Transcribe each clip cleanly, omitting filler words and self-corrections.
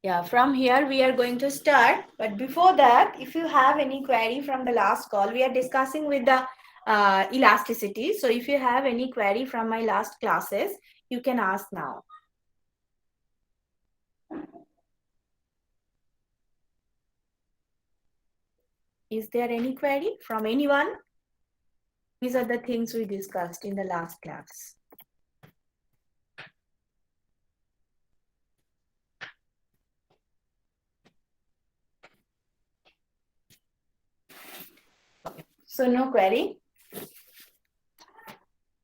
Yeah, from here we are going to start. But before that, if you have any query from the last call, we are discussing with the elasticity. So if you have any query from my last classes, you can ask now. Is there any query from anyone? These are the things we discussed in the last class. Okay. So no query.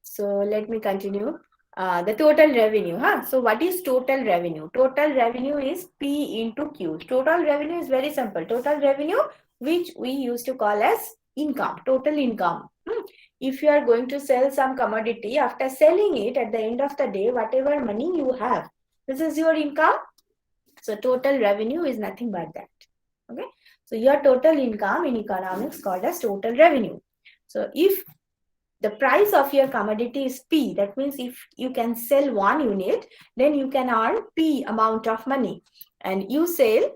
So let me continue. The total revenue. So what is total revenue? Total revenue is P into Q. Total revenue is very simple. Total revenue, which we used to call as income, total income. If you are going to sell some commodity, after selling it at the end of the day, whatever money you have, this is your income. So total revenue is nothing but that. Okay. So your total income in economics called as total revenue. So if the price of your commodity is P, that means if you can sell 1 unit, then you can earn P amount of money and you sell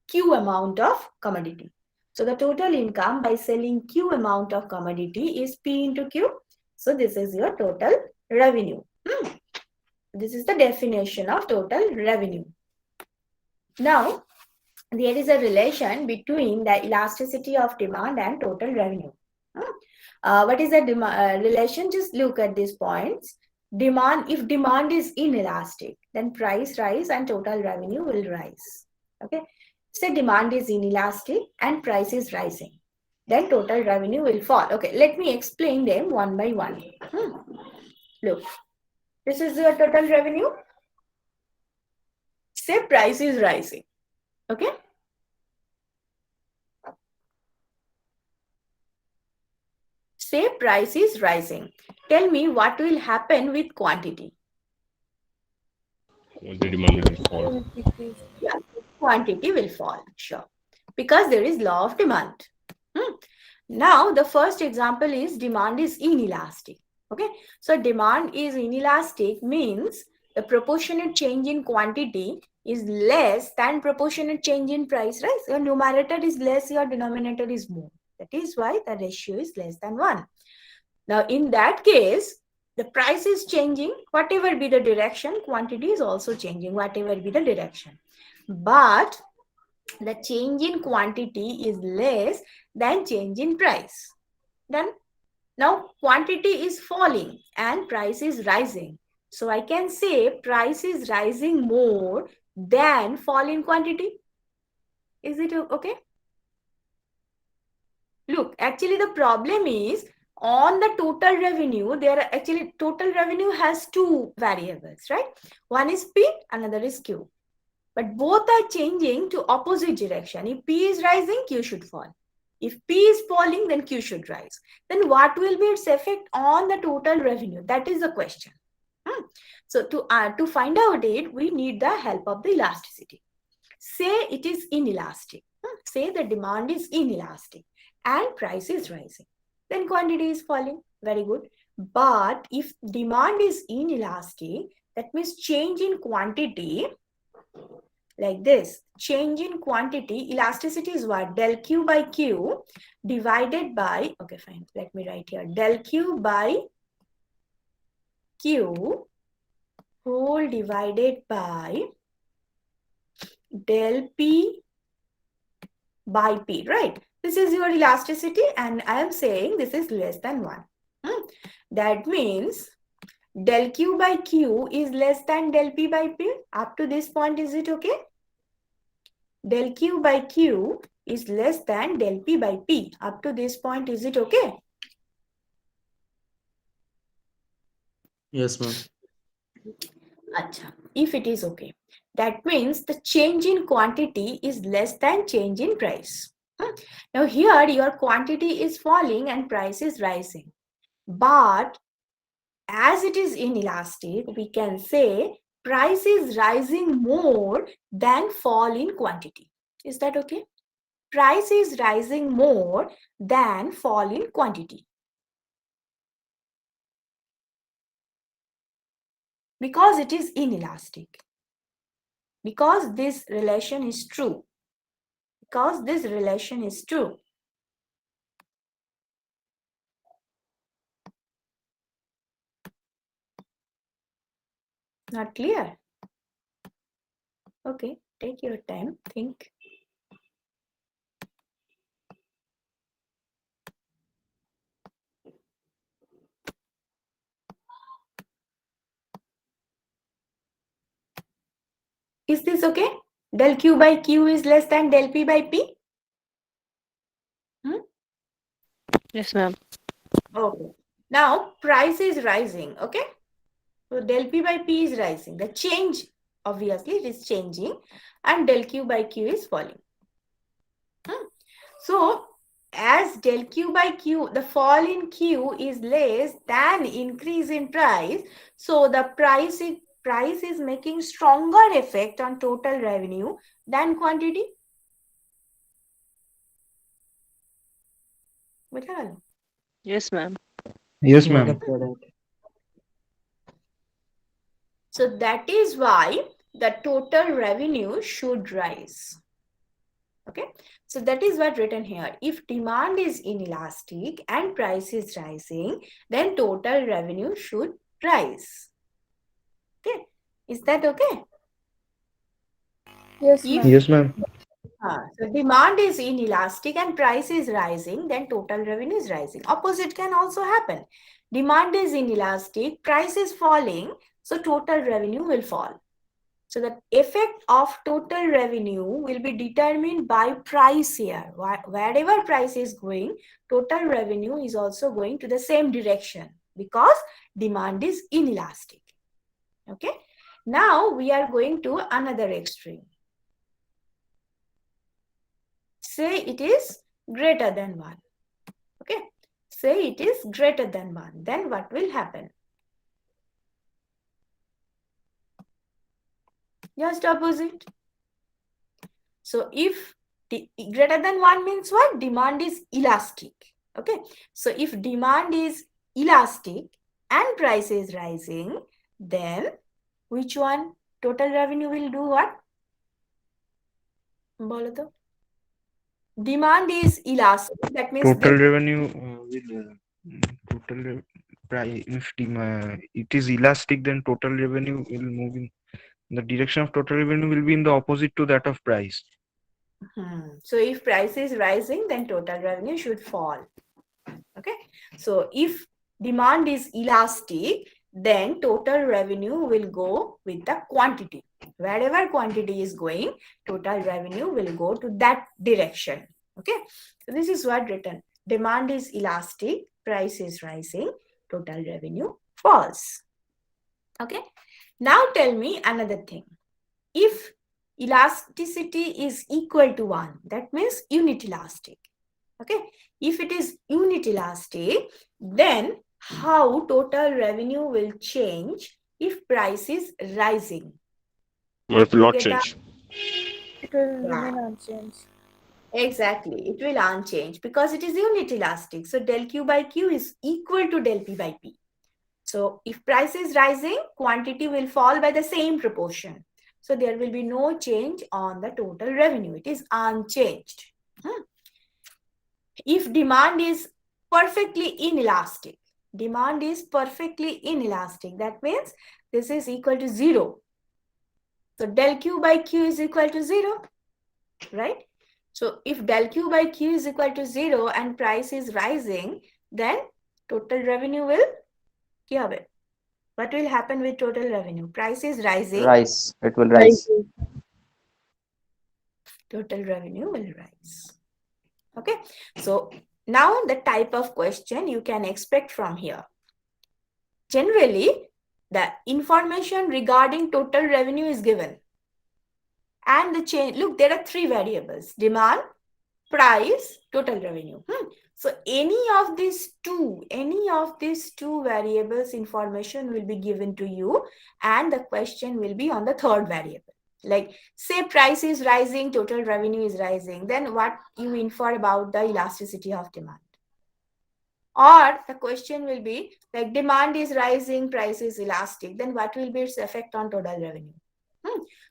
Q amount of commodity. So the total income by selling Q amount of commodity is P into Q. So this is your total revenue. This is the definition of total revenue. Now, there is a relation between the elasticity of demand and total revenue. What is the relation? Just look at these points. Demand, if demand is inelastic, then price rise and total revenue will rise. Okay. Say demand is inelastic and price is rising, then total revenue will fall. Okay, let me explain them one by one. Look, this is your total revenue. Say price is rising. Okay. Say price is rising. Tell me what will happen with quantity. The demand will fall. Yeah, quantity will fall, sure. Because there is law of demand. Now, the first example is demand is inelastic. Okay, so demand is inelastic means the proportionate change in quantity is less than proportionate change in price, right? Your numerator is less, your denominator is more. That is why the ratio is less than 1. Now, in that case, the price is changing, whatever be the direction, quantity is also changing, whatever be the direction. But the change in quantity is less than change in price. Then, now quantity is falling and price is rising. So I can say price is rising more than fall in quantity. Is it okay? Look, actually the problem is on the total revenue, there are actually total revenue has two variables, right? One is P, another is Q. But both are changing to opposite direction. If P is rising, Q should fall. If P is falling, then Q should rise. Then what will be its effect on the total revenue? That is the question. So to find out it, we need the help of the elasticity. Say it is inelastic. Say the demand is inelastic and price is rising. Then quantity is falling. Very good. But if demand is inelastic, that means change in quantity, like this, change in quantity, elasticity is what? Del Q by Q divided by, okay, fine. Let me write here. Del Q by Q whole divided by del P by P, right? This is your elasticity and I am saying this is less than 1. That means del Q by Q is less than del P by P. Up to this point, is it okay? Del Q by Q is less than del P by P. Up to this point, is it okay? Yes, ma'am. Acha, if it is okay, that means the change in quantity is less than change in price. Now here your quantity is falling and price is rising. But as it is inelastic, we can say price is rising more than fall in quantity. Is that okay? price is rising more than fall in quantity. Because it is inelastic. Because this relation is true. Because this relation is true. Not clear? Okay, take your time, think. Is this okay? Del Q by Q is less than del P by P? Yes, ma'am. Okay. Now, price is rising, okay? So, del P by P is rising. The change, obviously, it is changing. And del Q by Q is falling. So, as del Q by Q, the fall in Q is less than increase in price. So, the price is making stronger effect on total revenue than quantity. Yes, ma'am. Yes, ma'am. So that is why the total revenue should rise. Okay, so that is what written here. If demand is inelastic and price is rising, then total revenue should rise. Okay, is that okay? Yes, If ma'am. Yes, ma'am. so demand is inelastic and price is rising, then total revenue is rising. Opposite can also happen. Demand is inelastic, price is falling, so total revenue will fall. So the effect of total revenue will be determined by price here. Wherever price is going, total revenue is also going to the same direction because demand is inelastic. Okay. Now we are going to another extreme. Say it is greater than 1. Okay. Say it is greater than 1. Then what will happen? Just opposite. So if greater than 1 means what? Demand is elastic. Okay. So if demand is elastic and price is rising, then which one? Total revenue will do what? Bolo to. Demand is elastic. That means Total revenue will total price. If it is elastic, then total revenue will move in the direction of total revenue will be in the opposite to that of price. So if price is rising, then total revenue should fall. Okay. So if demand is elastic, then total revenue will go with the quantity. Wherever quantity is going, total revenue will go to that direction. Okay. So this is what written. Demand is elastic, price is rising, total revenue falls. Okay. Now tell me another thing. If elasticity is equal to 1, that means unit elastic. Okay. If it is unit elastic, then how total revenue will change if price is rising? It will You not get that? change. It will Yeah. remain unchanged. Exactly. It will unchange because it is unit elastic. So del Q by Q is equal to del P by P. So if price is rising, quantity will fall by the same proportion. So there will be no change on the total revenue. It is unchanged. If demand is perfectly inelastic, demand is perfectly inelastic. That means this is equal to 0. So del Q by Q is equal to 0, right? So if del Q by Q is equal to 0 and price is rising, then total revenue will, what will happen with total revenue? Price is rising. Rise. It will rise. Total revenue will rise. Okay. So now the type of question you can expect from here. Generally, the information regarding total revenue is given. And the change, look, there are 3 variables: demand, price, total revenue. So any of these two variables information will be given to you, and the question will be on the third variable. Like say price is rising, total revenue is rising, then what you infer about the elasticity of demand? Or the question will be like demand is rising, price is elastic, then what will be its effect on total revenue?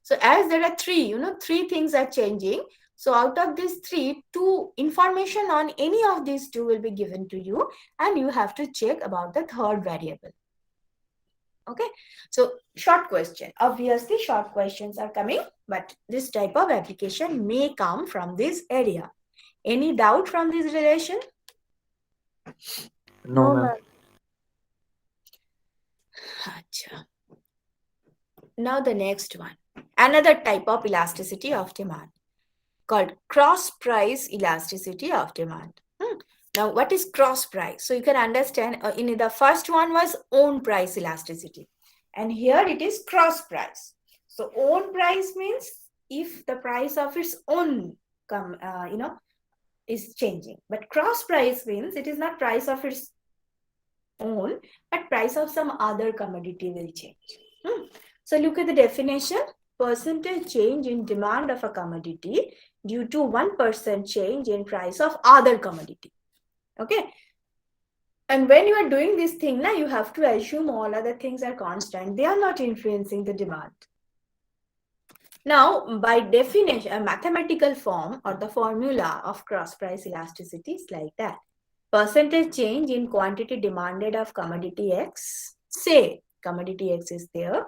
So as there are three things are changing. So out of these three, two information on any of these two will be given to you, and you have to check about the third variable. Okay, so short question. Obviously, short questions are coming, but this type of application may come from this area. Any doubt from this relation? No, ma'am. Acha. Now the next one. Another type of elasticity of demand called cross price elasticity of demand. Now, what is cross price? So you can understand in the first one was own price elasticity, and here it is cross price. So own price means if the price of its own is changing, but cross price means it is not price of its own, but price of some other commodity will change. So look at the definition. Percentage change in demand of a commodity due to 1% change in price of other commodity. Okay. And when you are doing this thing, now you have to assume all other things are constant. They are not influencing the demand. Now, by definition, a mathematical form or the formula of cross price elasticity is like that. Percentage change in quantity demanded of commodity X, say commodity X is there,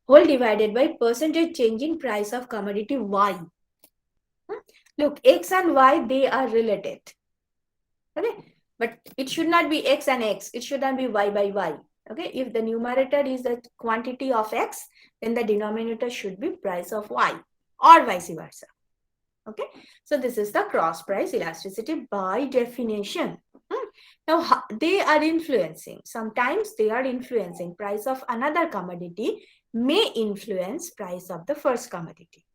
whole divided by percentage change in price of commodity Y. Look, X and Y, they are related. Okay, but it should not be X and X. It should not be Y by Y. Okay, if the numerator is the quantity of X, then the denominator should be price of Y or vice versa. Okay, so this is the cross price elasticity by definition. Now they are influencing. Sometimes they are influencing price of another commodity may influence price of the first commodity.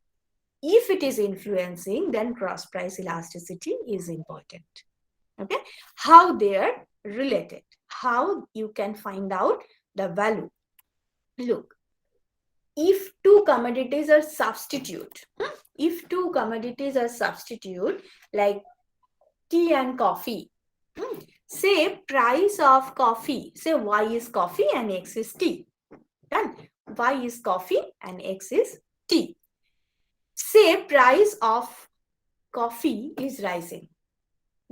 If it is influencing, then cross price elasticity is important. Okay, how they are related, how you can find out the value. Look, if two commodities are substitute, like tea and coffee, say price of coffee, say Y is coffee and X is tea. Done. Y is coffee and X is tea. Say price of coffee is rising.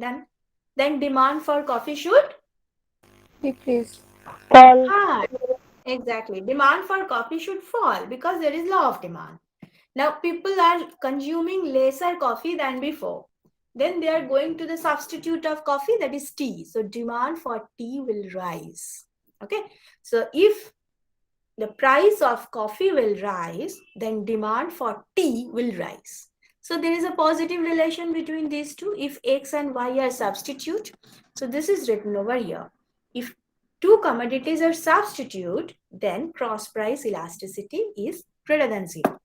Done. Then demand for coffee should Decrease. fall. Exactly. Demand for coffee should fall because there is law of demand. Now people are consuming lesser coffee than before. Then they are going to the substitute of coffee, that is tea. So demand for tea will rise. Okay. So if the price of coffee will rise, then demand for tea will rise. So there is a positive relation between these two if X and Y are substitute. So this is written over here. If two commodities are substitute, then cross price elasticity is greater than 0.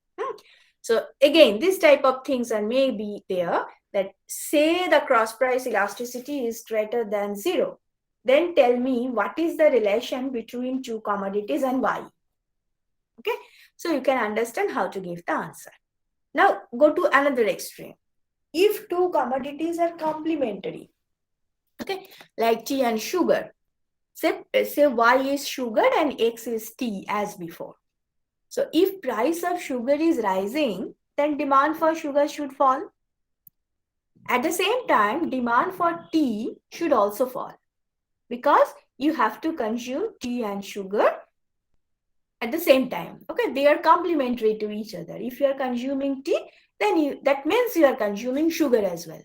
So again, this type of things are may be there, that say the cross price elasticity is greater than 0. Then tell me what is the relation between two commodities and Y. Okay, so you can understand how to give the answer. Now go to another extreme. If two commodities are complementary, okay, like tea and sugar, say Y is sugar and X is tea as before. So if price of sugar is rising, then demand for sugar should fall. At the same time, demand for tea should also fall because you have to consume tea and sugar at the same time. Okay, they are complementary to each other. If you are consuming tea, then that means you are consuming sugar as well.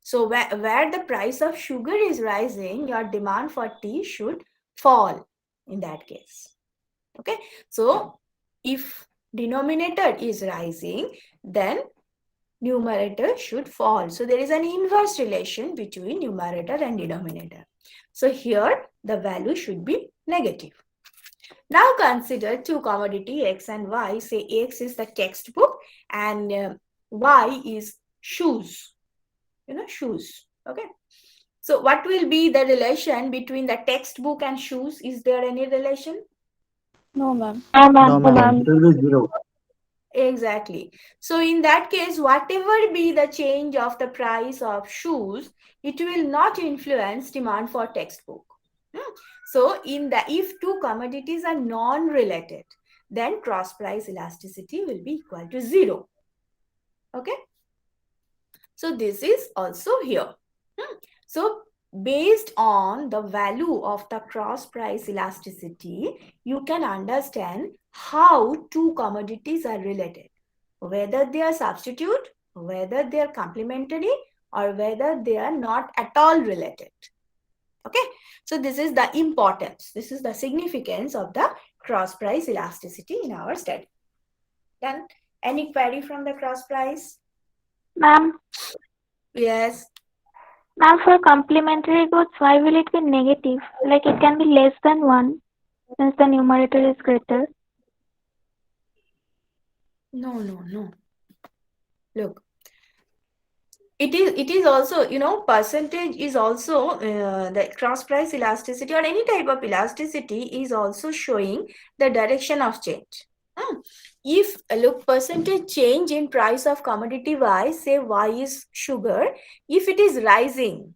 So where the price of sugar is rising, your demand for tea should fall in that case. Okay, so if denominator is rising, then numerator should fall. So there is an inverse relation between numerator and denominator. So here the value should be negative. Now consider two commodity X and Y. Say X is the textbook and Y is shoes. Shoes. Okay. So what will be the relation between the textbook and shoes? Is there any relation? No, ma'am. No, ma'am. It will be 0. Exactly. So in that case, whatever be the change of the price of shoes, it will not influence demand for textbook. Hmm. So in the if two commodities are non-related, then cross price elasticity will be equal to 0. Okay. So this is also here. Hmm. So based on the value of the cross price elasticity, you can understand how two commodities are related, whether they are substitute, whether they are complementary, or whether they are not at all related. Okay, so this is the importance, this is the significance of the cross price elasticity in our study. Done. Any query from the cross price? Ma'am, Yes. ma'am, for complementary goods, why will it be negative? Like it can be less than 1 since the numerator is greater. No. Look, it is also, you know, percentage is also the cross price elasticity or any type of elasticity is also showing the direction of change. If look, percentage change in price of commodity Y, say Y is sugar, if it is rising,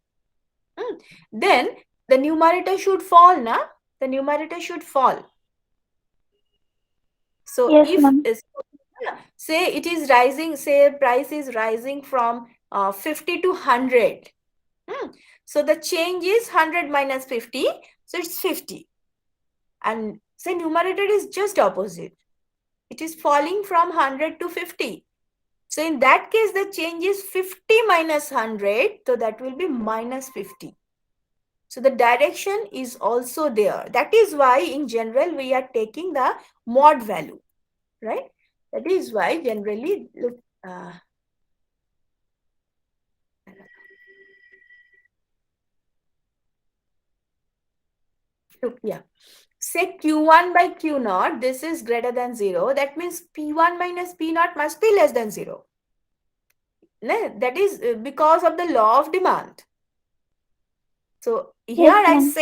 then the numerator should fall, na? The numerator should fall. So Yes, if ma'am. say it is rising, say price is rising from 50 to 100. So the change is 100 minus 50, so it's 50. And say numerator is just opposite. It is falling from 100 to 50. So in that case, the change is 50 minus 100, so that will be minus 50. So the direction is also there. That is why in general, we are taking the mod value, right? That is why generally, look, yeah. Say Q1 by Q0, this is greater than 0. That means P1 minus P0 must be less than 0. That is because of the law of demand. So here Yes,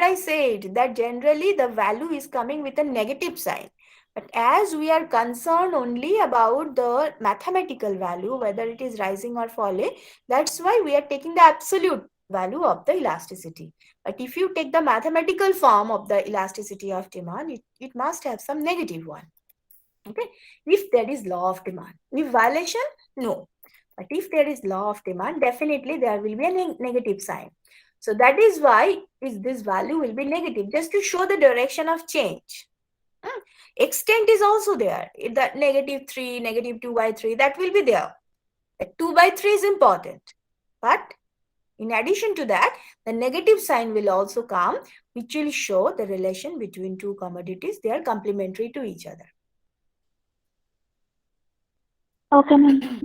I said that generally the value is coming with a negative sign. But as we are concerned only about the mathematical value, whether it is rising or falling, that's why we are taking the absolute value of the elasticity. But if you take the mathematical form of the elasticity of demand, it must have some negative one. Okay, if there is law of demand. If violation, no. But if there is law of demand, definitely there will be a negative sign. So that is why this value will be negative, just to show the direction of change. Extent is also there. If that -3, -2/3, that will be there. The 2/3 is important. But in addition to that, the negative sign will also come, which will show the relation between two commodities. They are complementary to each other. Okay, ma'am.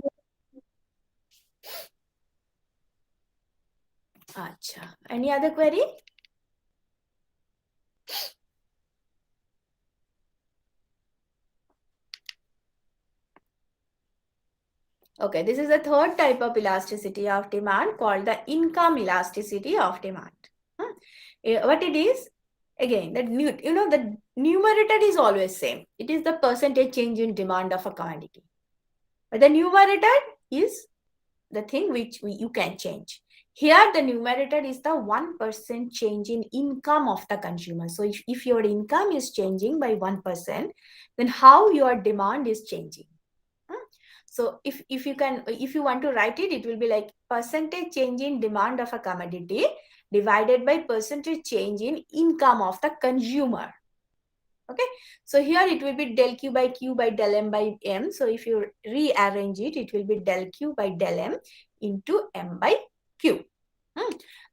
Acha. Any other query? Okay, this is the third type of elasticity of demand called the income elasticity of demand. What it is? Again, the numerator is always same. It is the percentage change in demand of a commodity. But the numerator is the thing which you can change. Here, the numerator is the 1% change in income of the consumer. So if your income is changing by 1%, then how your demand is changing? So if you want to write it, it will be like percentage change in demand of a commodity divided by percentage change in income of the consumer. Okay, so here it will be del Q by Q by del M by M. So if you rearrange it, it will be del Q by del M into M by Q.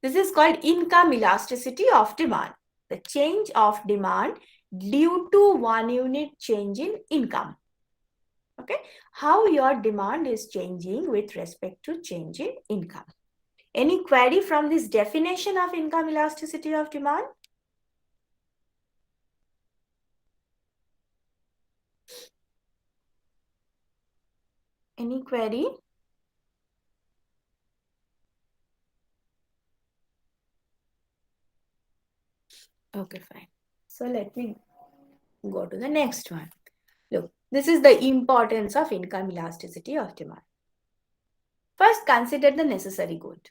This is called income elasticity of demand. The change of demand due to 1 unit change in income. Okay, how your demand is changing with respect to change in income. Any query from this definition of income elasticity of demand? Any query? Okay, fine. So let me go to the next one. Look, This is the importance of income elasticity of demand. First, consider the necessary good.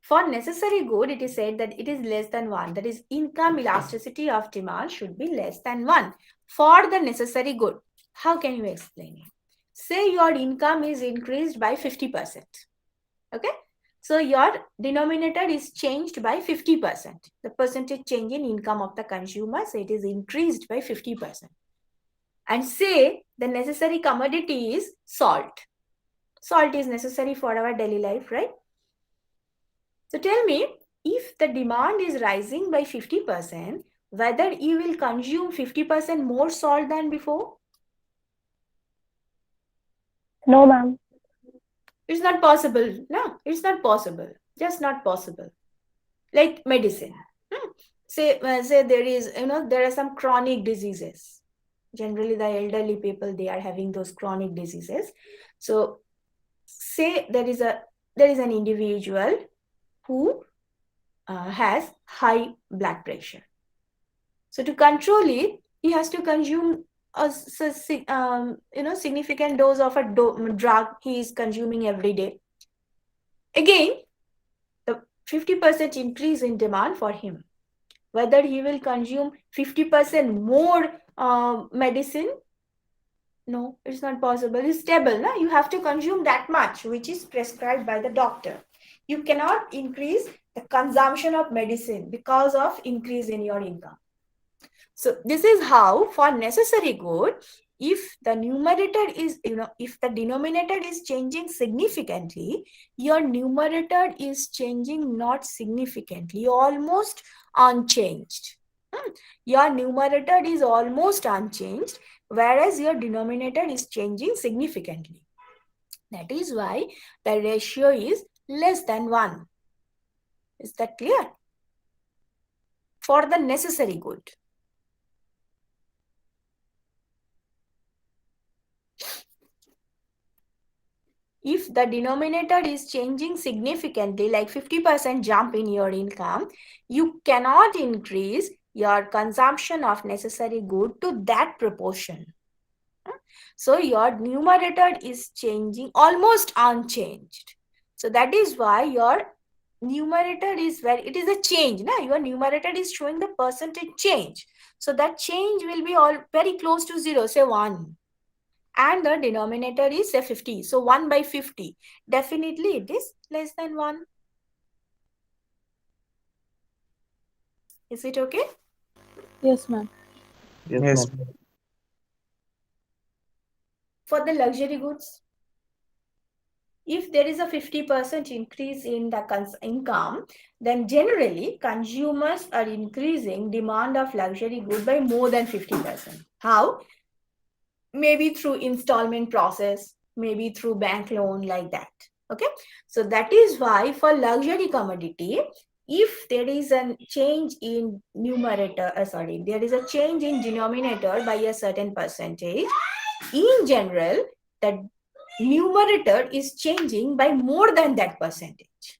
For necessary good, it is said that it is less than 1. That is, income elasticity of demand should be less than 1 for the necessary good. How can you explain it? Say your income is increased by 50%. Okay? So your denominator is changed by 50%. The percentage change in income of the consumer, so it is increased by 50%. And say the necessary commodity is salt. Salt is necessary for our daily life, right? So tell me, if the demand is rising by 50%, whether you will consume 50% more salt than before? No, ma'am. It's not possible. No, it's not possible. Just not possible. Like medicine. Say there is, there are some chronic diseases. Generally, the elderly people, they are having those chronic diseases. So say there is an individual who has high blood pressure. So to control it, he has to consume a significant dose of a drug he is consuming every day. Again, the 50% increase in demand for him. Whether he will consume 50% more medicine, no, it's not possible. It's stable. No? You have to consume that much, which is prescribed by the doctor. You cannot increase the consumption of medicine because of increase in your income. So this is how for necessary good, if the numerator is, if the denominator is changing significantly, your numerator is changing not significantly, almost unchanged. Your numerator is almost unchanged, whereas your denominator is changing significantly. That is why the ratio is less than 1. Is that clear? For the necessary good. If the denominator is changing significantly, like 50% jump in your income, you cannot increase your consumption of necessary good to that proportion. So your numerator is changing almost unchanged. So that is why your numerator is it is a change. Na? Your numerator is showing the percentage change. So that change will be all very close to 0, say 1. And the denominator is say 50. So 1 by 50. Definitely it is less than 1. Is it okay? Yes, ma'am. Yes. For the luxury goods, if there is a 50% increase in the income, then generally consumers are increasing demand of luxury good by more than 50%. How? Maybe through installment process, maybe through bank loan, like that. Okay, so that is why for luxury commodity, if there is a change in numerator, there is a change in denominator by a certain percentage, in general, the numerator is changing by more than that percentage.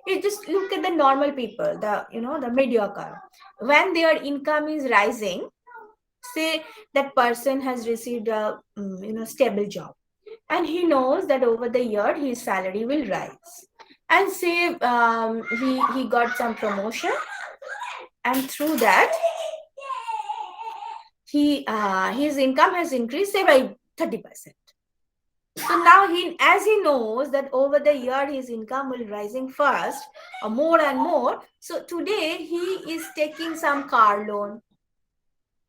You just look at the normal people, the mediocre. When their income is rising, say that person has received a stable job, and he knows that over the year his salary will rise, and say he got some promotion, and through that his income has increased, say, by 30%. So now as he knows that over the year his income will rising fast, more and more, so today he is taking some car loan,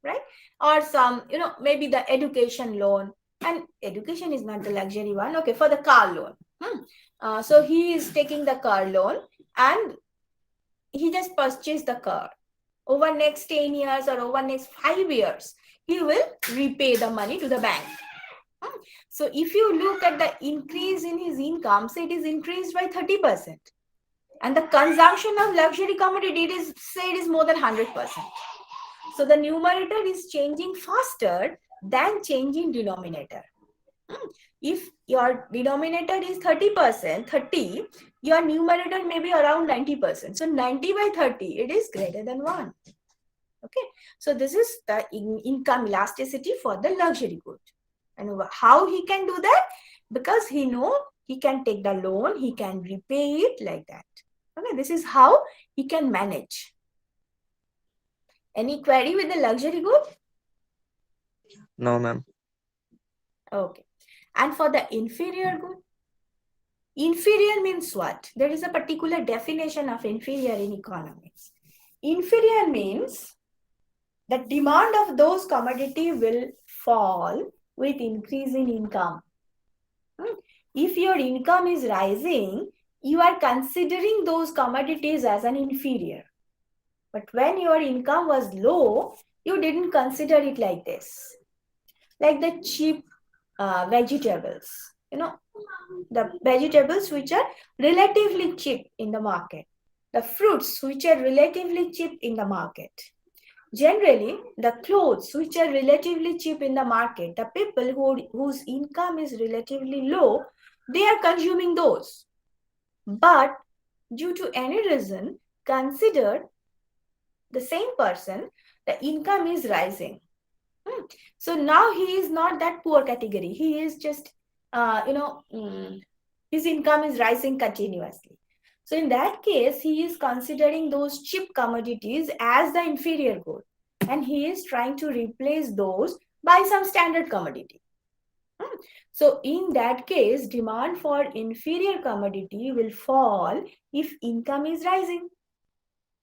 right? Or some, maybe the education loan. And education is not the luxury one. Okay, for the car loan. So he is taking the car loan, and he just purchased the car. Over next 10 years or over next 5 years, he will repay the money to the bank. So if you look at the increase in his income, say it is increased by 30%. And the consumption of luxury commodity, it is more than 100%. So the numerator is changing faster than changing denominator. If your denominator is 30%, your numerator may be around 90%. So 90 by 30, it is greater than 1. Okay, so this is the income elasticity for the luxury good. And how he can do that? Because he know he can take the loan, he can repay it like that. Okay, this is how he can manage. Any query with the luxury good? No, ma'am. Okay. And for the inferior good? Inferior means what? There is a particular definition of inferior in economics. Inferior means the demand of those commodity will fall with increase in income. If your income is rising, you are considering those commodities as an inferior. But when your income was low, you didn't consider it like this. Like the cheap vegetables, the vegetables which are relatively cheap in the market, the fruits which are relatively cheap in the market. Generally, the clothes which are relatively cheap in the market, the people whose income is relatively low, they are consuming those. But due to any reason, consider the same person, the income is rising. So now he is not that poor category. He is just, his income is rising continuously. So in that case, he is considering those cheap commodities as the inferior good. And he is trying to replace those by some standard commodity. So in that case, demand for inferior commodity will fall if income is rising.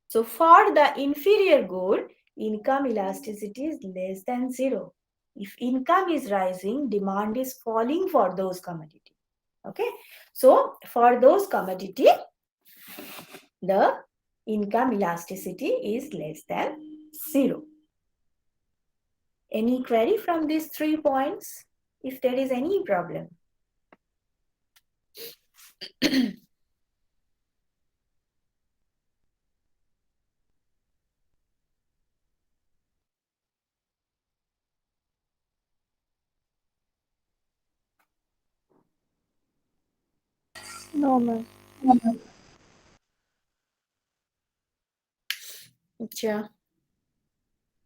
So for the inferior good, income elasticity is less than 0. If income is rising, demand is falling for those commodities. Okay. So for those commodity, the income elasticity is less than 0. Any query from these 3 points? If there is any problem. No, ma'am. Sure.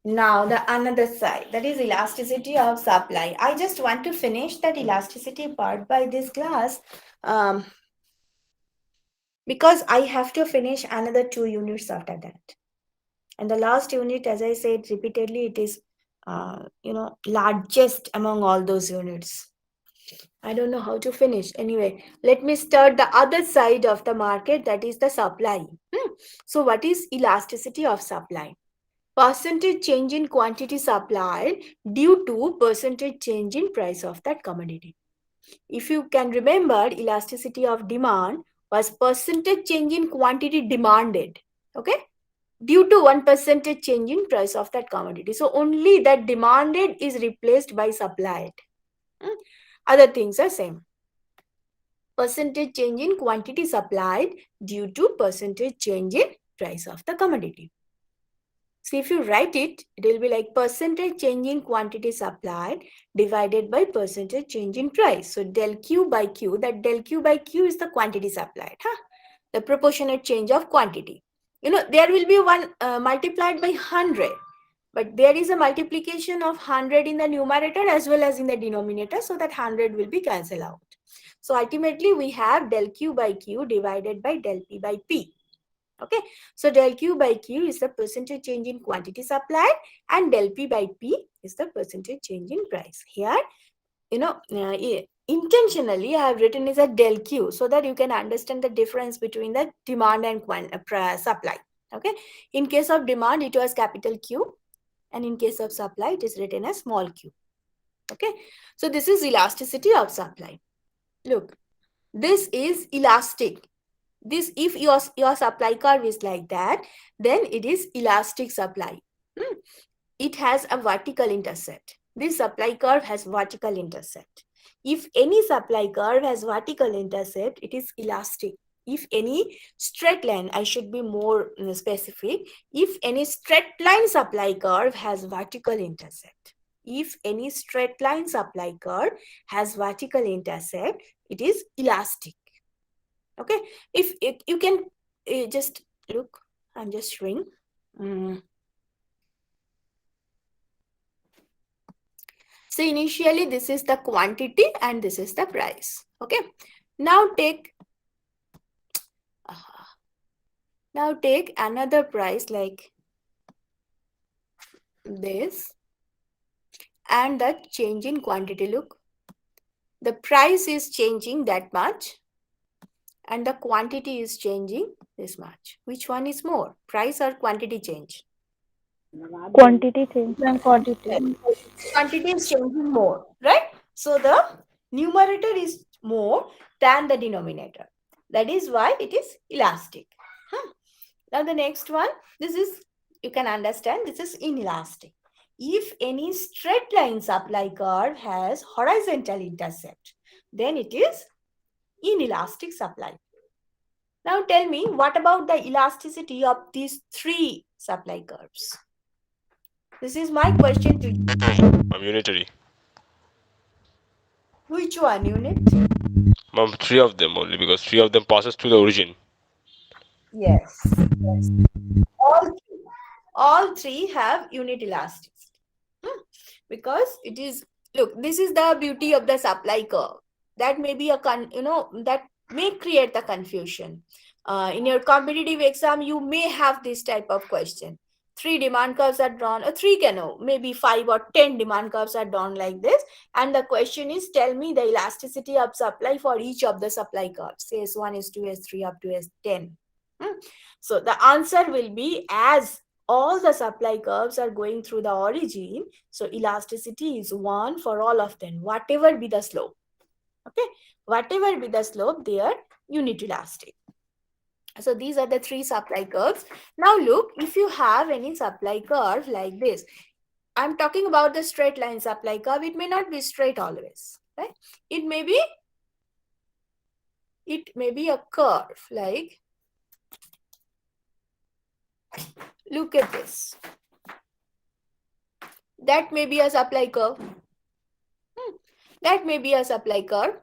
Now the another side, that is elasticity of supply. I just want to finish that elasticity part by this class because I have to finish another 2 units after that. And the last unit, as I said repeatedly, it is largest among all those units. I don't know how to finish. Anyway, let me start the other side of the market, that is the supply. So what is elasticity of supply? Percentage change in quantity supplied due to percentage change in price of that commodity. If you can remember, elasticity of demand was percentage change in quantity demanded, okay, due to 1% change in price of that commodity. So only that demanded is replaced by supplied. Other things are same. Percentage change in quantity supplied due to percentage change in price of the commodity. So if you write it, it will be like percentage change in quantity supplied divided by percentage change in price. So del Q by Q, that del Q by Q is the quantity supplied, the proportionate change of quantity. There will be one multiplied by 100, but there is a multiplication of 100 in the numerator as well as in the denominator, so that 100 will be cancelled out. So ultimately we have del Q by Q divided by del P by P. Okay, so del Q by Q is the percentage change in quantity supplied and del P by P is the percentage change in price. Here, intentionally I have written is a del Q so that you can understand the difference between the demand and supply. Okay, in case of demand it was capital Q and in case of supply it is written as small q. Okay, so this is elasticity of supply. Look, this is elastic. This, if your supply curve is like that, then it is elastic supply. It has a vertical intercept. This supply curve has vertical intercept. If any supply curve has vertical intercept, it is elastic. If any straight line, I should be more specific, if any straight line supply curve has vertical intercept, if any straight line supply curve has vertical intercept, it is elastic. Okay, if you can just look, I'm just showing. So initially this is the quantity and this is the price. Okay. Now take another price like this and the change in quantity. Look, the price is changing that much and the quantity is changing this much. Which one is more, price or quantity change? Quantity change and quantity. Quantity is changing more, right? So the numerator is more than the denominator. That is why it is elastic. Now the next one, this is, you can understand, this is inelastic. If any straight line supply curve has horizontal intercept, then it is inelastic supply. Now tell me, what about the elasticity of these three supply curves? This is my question to you. I'm unitary. Which one, unit? Ma'am, three of them only because three of them passes to the origin. Yes. All three have unit elasticity. Because it is, look, this is the beauty of the supply curve. That may be that may create the confusion. In your competitive exam, you may have this type of question. 3 demand curves are drawn, or maybe 5 or 10 demand curves are drawn like this. And the question is, tell me the elasticity of supply for each of the supply curves. Say S1, S2, S3 up to S10. So the answer will be, as all the supply curves are going through the origin, so elasticity is 1 for all of them, whatever be the slope. Okay, whatever be the slope, they are unit elastic. So these are the three supply curves. Now look, if you have any supply curve like this, I'm talking about the straight line supply curve. It may not be straight always, right? It may be a curve like, look at this. That may be a supply curve. That may be a supply curve.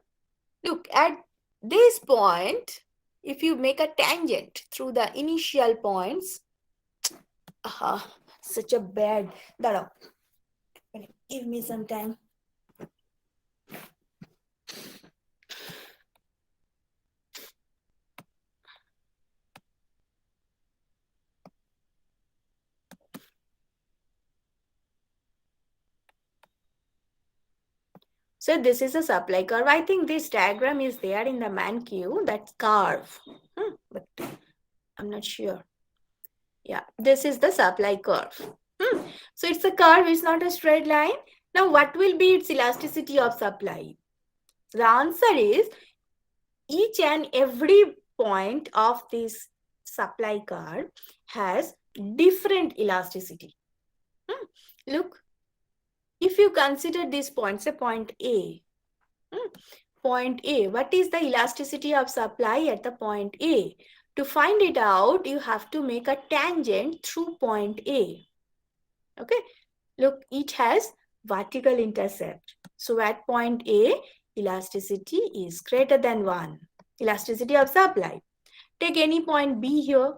Look, at this point, if you make a tangent through the initial points, such a bad, give me some time. So this is a supply curve. I think this diagram is there in the man queue, that curve. But I'm not sure. Yeah, this is the supply curve. So it's a curve, it's not a straight line. Now what will be its elasticity of supply? The answer is, each and every point of this supply curve has different elasticity. Look, if you consider this point, say point A, what is the elasticity of supply at the point A? To find it out, you have to make a tangent through point A. Okay, look, it has vertical intercept. So at point A, elasticity is greater than 1. Elasticity of supply. Take any point B here.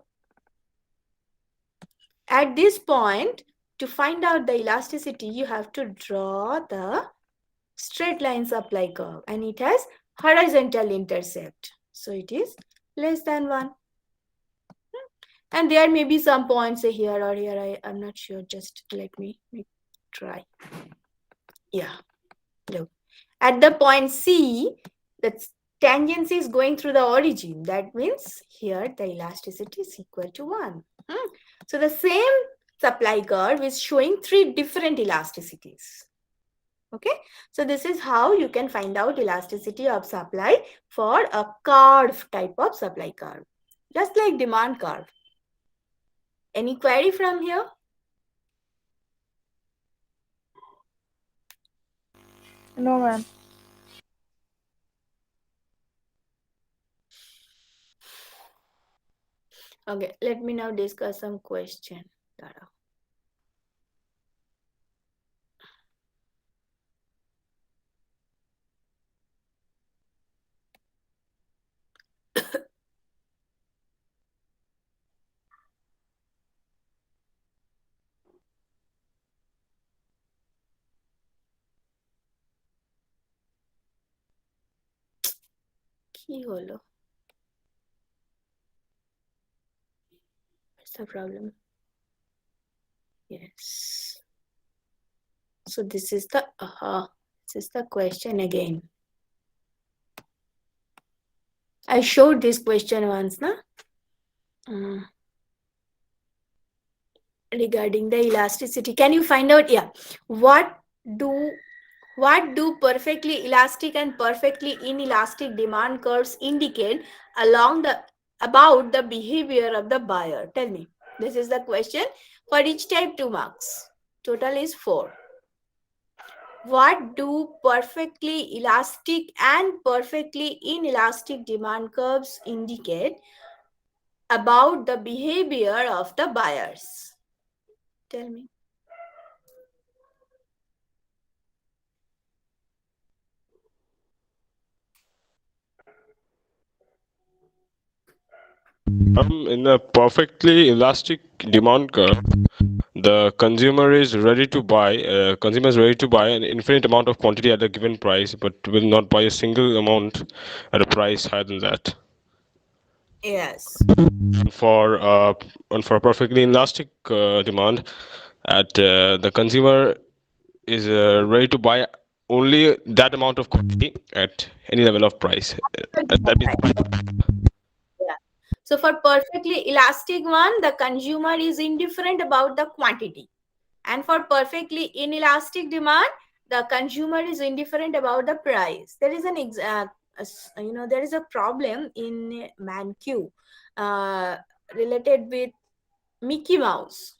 At this point, to find out the elasticity, you have to draw the straight line supply curve, and it has horizontal intercept. So it is less than 1. And there may be some points here or here. I'm not sure. Just let me try. Yeah. Look. At the point C, the tangent is going through the origin. That means here the elasticity is equal to 1. So the same supply curve is showing 3 different elasticities. Okay, so this is how you can find out elasticity of supply for a curve type of supply curve, just like demand curve. Any query from here? No, ma'am. Okay, let me now discuss some question. কি হলো? What's the problem? Yes. So this is the question again. I showed this question once, na? Regarding the elasticity. Can you find out? Yeah. What do perfectly elastic and perfectly inelastic demand curves indicate about the behavior of the buyer? Tell me. This is the question. For each type, 2 marks. Total is 4. What do perfectly elastic and perfectly inelastic demand curves indicate about the behavior of the buyers? Tell me. In a perfectly elastic demand curve, the consumer is ready to buy. Consumer is ready to buy an infinite amount of quantity at a given price, but will not buy a single amount at a price higher than that. Yes. And for perfectly elastic demand, the consumer is ready to buy only that amount of quantity at any level of price. That means Yeah. So for perfectly elastic one, the consumer is indifferent about the quantity. And for perfectly inelastic demand, the consumer is indifferent about the price. There is there is a problem in ManQ related with Mickey Mouse.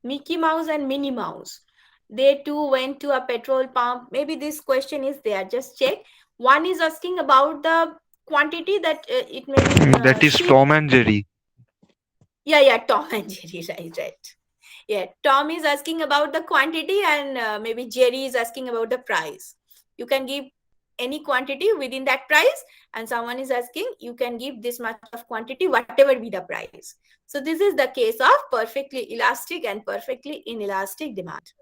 Mickey Mouse and Minnie Mouse. They too went to a petrol pump. Maybe this question is there. Just check. One is asking about the quantity that it may be. That is Tom and Jerry. Yeah, Tom and Jerry, right. Yeah, Tom is asking about the quantity and maybe Jerry is asking about the price. You can give any quantity within that price and someone is asking you can give this much of quantity whatever be the price. So this is the case of perfectly elastic and perfectly inelastic demand.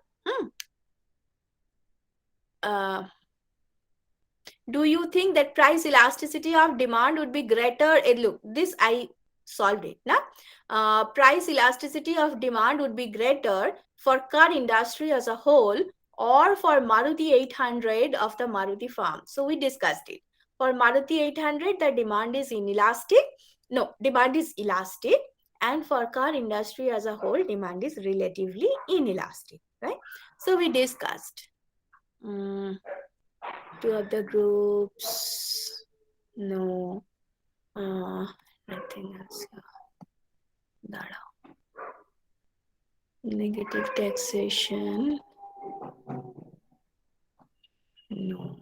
Do you think that price elasticity of demand would be greater? Look, this I solved it. Price elasticity of demand would be greater for car industry as a whole or for Maruti 800 of the Maruti farm. So we discussed it. For Maruti 800, the demand is inelastic. No, demand is elastic. And for car industry as a whole, demand is relatively inelastic, right? So we discussed. Two of the groups. No. Nothing else. Negative taxation. No.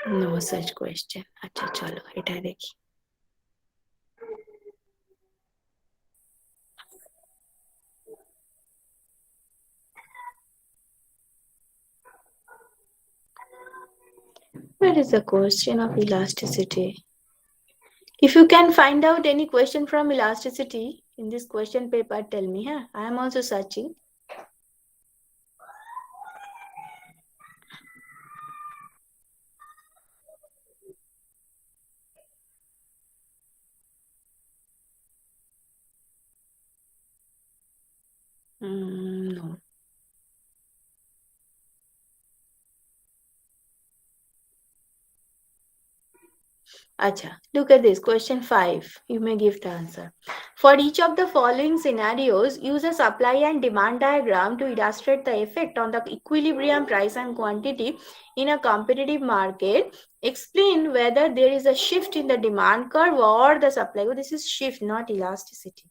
No such question. अच्छा चलो এটা দেখি. Where is the question of elasticity? If you can find out any question from elasticity in this question paper, tell me. Huh? I am also searching. No. Acha, look at this. Question 5. You may give the answer. For each of the following scenarios, use a supply and demand diagram to illustrate the effect on the equilibrium price and quantity in a competitive market. Explain whether there is a shift in the demand curve or the supply. Oh, this is shift, not elasticity.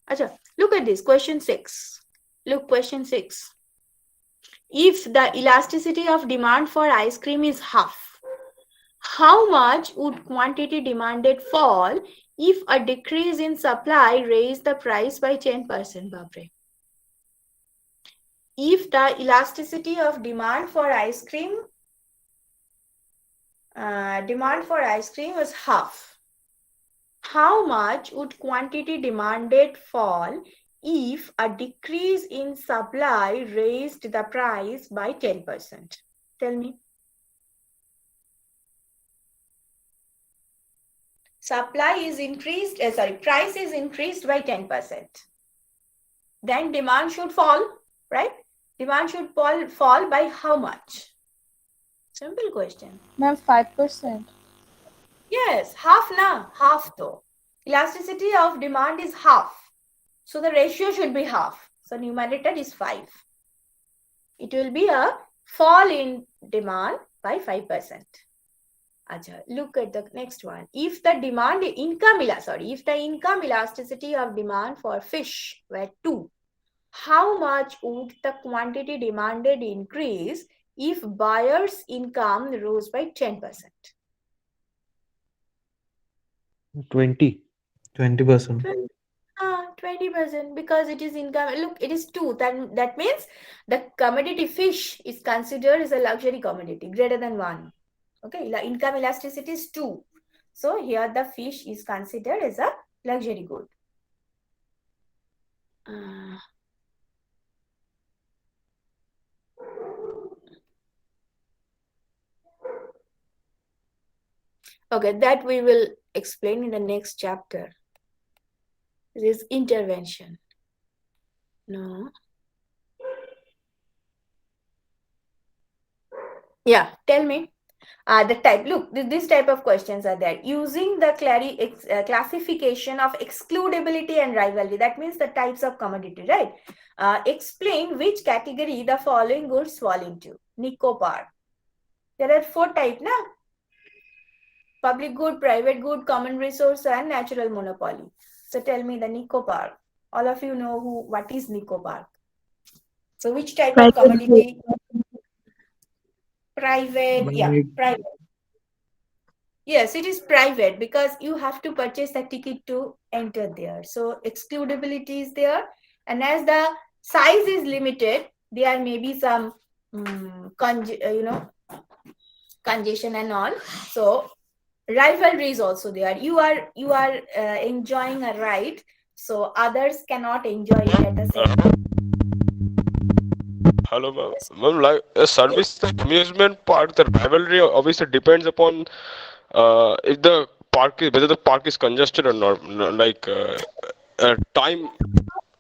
Acha, look at this. Question 6. Look, question 6. If the elasticity of demand for ice cream is half, how much would quantity demanded fall if a decrease in supply raised the price by 10%? Babre. If the elasticity of demand for ice cream, demand for ice cream was half. How much would quantity demanded fall if a decrease in supply raised the price by 10%? Tell me. Price is increased by 10%. Then demand should fall, right? Demand should fall by how much? Simple question. Ma'am, 5%. Yes, half though. Elasticity of demand is half. So the ratio should be half. So numerator is 5. It will be a fall in demand by 5%. Acha, look at the next one. If the income elasticity of demand for fish were 2, how much would the quantity demanded increase if buyer's income rose by 10%? 20. 20%. 20%, because it is income. Look, it is 2. That means the commodity fish is considered as a luxury commodity greater than 1. Okay, income elasticity is 2. So here the fish is considered as a luxury good. Okay, that we will explain in the next chapter. This is intervention. No. Yeah, tell me. The type. Look, this type of questions are there. Using the classification of excludability and rivalry. That means the types of commodity, right? Explain which category the following goods fall into. Nicopar. There are 4 types, na? Public good, private good, common resource, and natural monopoly. So tell me the Nicopar. All of you know what is Nicopar. So which type of commodity? Private, yeah, private. Yes, it is private because you have to purchase a ticket to enter there. So excludability is there. And as the size is limited, there may be some congestion and all. So rivalry is also there. You are enjoying a ride, so others cannot enjoy it at the same time. Hello, ma'am. Ma'am, like a service amusement park, the rivalry obviously depends upon if the whether the park is congested or not. Like time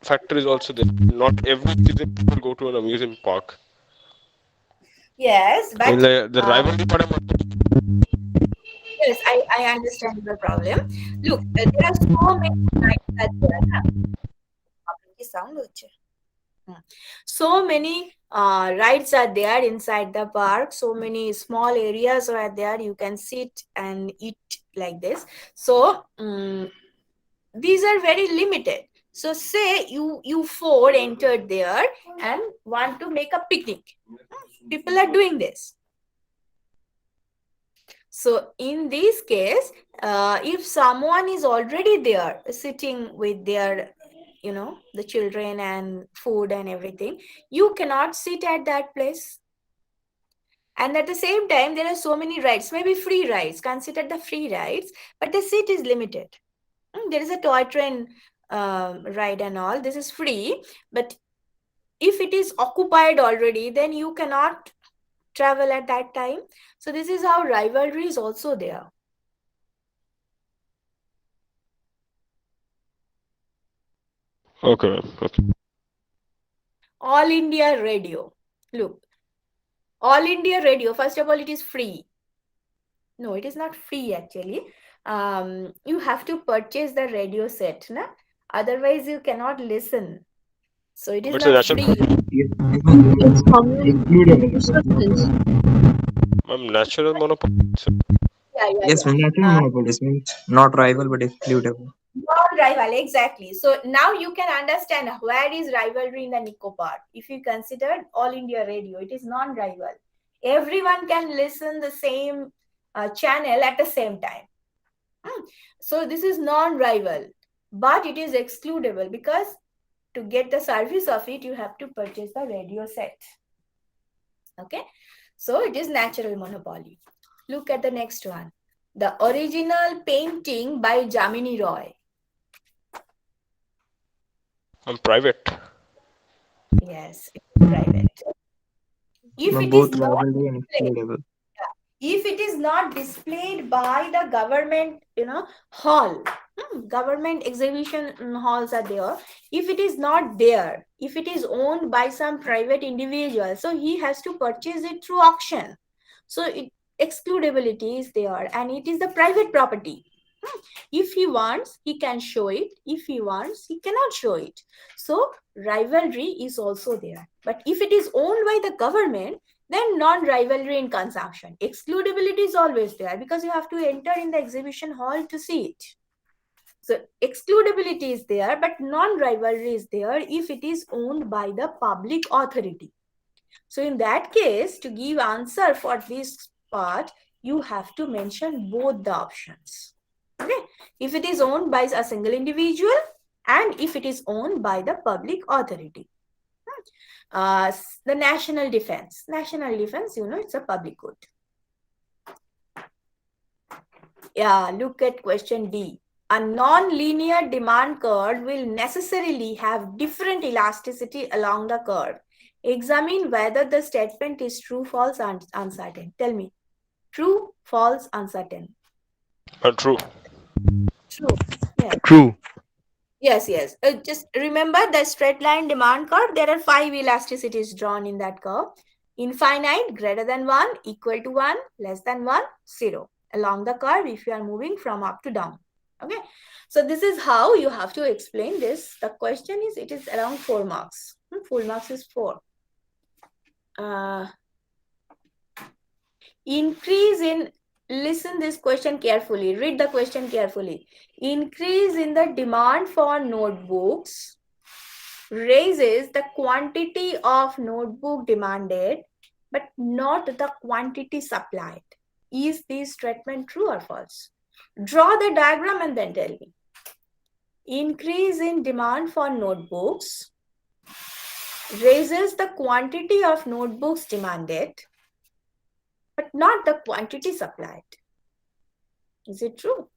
factor is also there. Not every season people go to an amusement park. Yes, but The rivalry part. Yes, I understand the problem. Look, there are so many rides that so many rides are there inside the park. So many small areas are there. You can sit and eat like this. So these are very limited. So say you 4 entered there and want to make a picnic. People are doing this. So in this case, if someone is already there sitting with their, the children and food and everything, you cannot sit at that place. And at the same time, there are so many rides, maybe free rides, consider the free rides, but the seat is limited. There is a toy train ride and all, this is free, but if it is occupied already, then you cannot travel at that time. So this is how rivalry is also there. Okay. All India Radio. Look, All India Radio, first of all, it is free. No, it is not free actually. You have to purchase the radio set, na? Otherwise you cannot listen. So it is But not it's a free. It's Ma'am, natural monopoly. Yes, ma'am. Natural monopoly means not rival but excludable. Non-rival, exactly. So now you can understand where is rivalry in the Nicopar. If you consider All India Radio, it is non-rival. Everyone can listen the same channel at the same time. So this is non-rival, but it is excludable because to get the service of it, you have to purchase the radio set. Okay, so it is natural monopoly. Look at the next one. The original painting by Jamini Roy. Private. Yes, it's private. If it Both is not rivalry and displayed, excludable. if it is not displayed by the government, hall, government exhibition halls are there. If it is not there, if it is owned by some private individual, so he has to purchase it through auction. So excludability is there, and it is the private property. If he wants, he can show it. If he wants, he cannot show it. So rivalry is also there. But if it is owned by the government, then non-rivalry in consumption. Excludability is always there because you have to enter in the exhibition hall to see it. So excludability is there, but non-rivalry is there if it is owned by the public authority. So in that case, to give answer for this part, you have to mention both the options. Okay, if it is owned by a single individual and if it is owned by the public authority. The national defense. National defense, it's a public good. Yeah, look at question D. A non-linear demand curve will necessarily have different elasticity along the curve. Examine whether the statement is true, false, and uncertain. Tell me. True, false, uncertain. True. True. Yes. True. Yes. Just remember the straight line demand curve. There are 5 elasticities drawn in that curve. Infinite, greater than 1, equal to 1, less than 1, 0. Along the curve if you are moving from up to down. Okay. So this is how you have to explain this. The question is, it is around 4 marks. Full marks is 4. Increase in, listen this question carefully, read the question carefully. Increase in the demand for notebooks raises the quantity of notebook demanded, but not the quantity supplied. Is this statement true or false? Draw the diagram and then tell me. Increase in demand for notebooks raises the quantity of notebooks demanded, but not the quantity supplied. Is it true?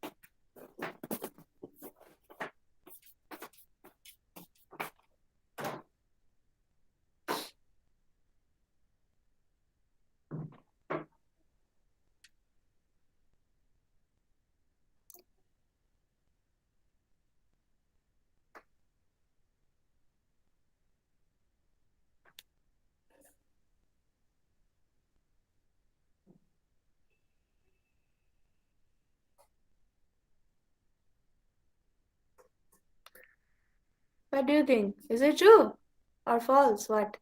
What do you think? Is it true or false? What?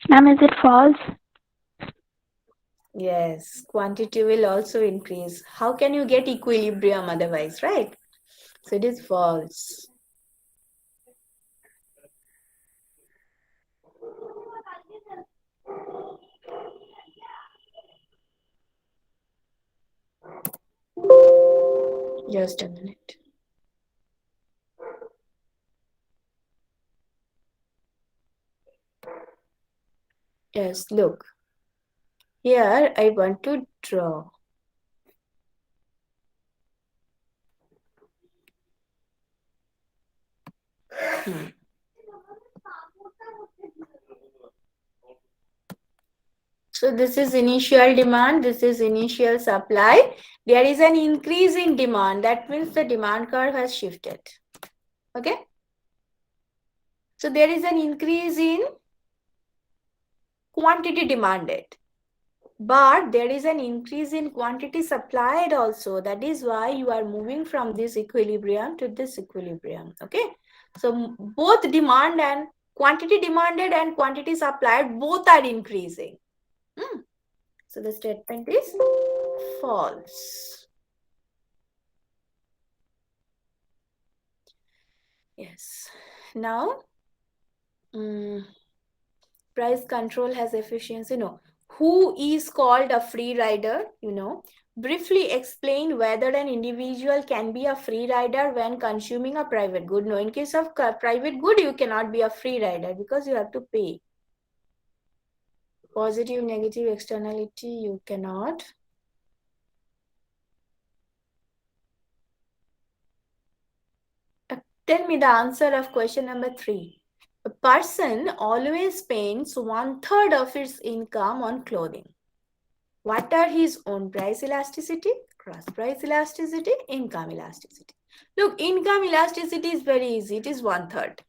Ma'am, is it false? Yes, quantity will also increase. How can you get equilibrium otherwise, right? So it is false. Just a minute. Yes, look. Here I want to draw. So this is initial demand, this is initial supply. There is an increase in demand. That means the demand curve has shifted. Okay. So there is an increase in quantity demanded, but there is an increase in quantity supplied also. That is why you are moving from this equilibrium to this equilibrium. Okay. So both demand and quantity demanded and quantity supplied both are increasing. So the statement is false. Yes. Now, price control has efficiency. No. who is called a free rider, you know. Briefly explain whether an individual can be a free rider when consuming a private good. No, in case of private good, you cannot be a free rider because you have to pay. Positive, negative externality, you cannot. Tell me the answer of question number 3. A person always spends 1/3 of its income on clothing. What are his own price elasticity, cross price elasticity, income elasticity? Look, income elasticity is very easy. It is 1/3.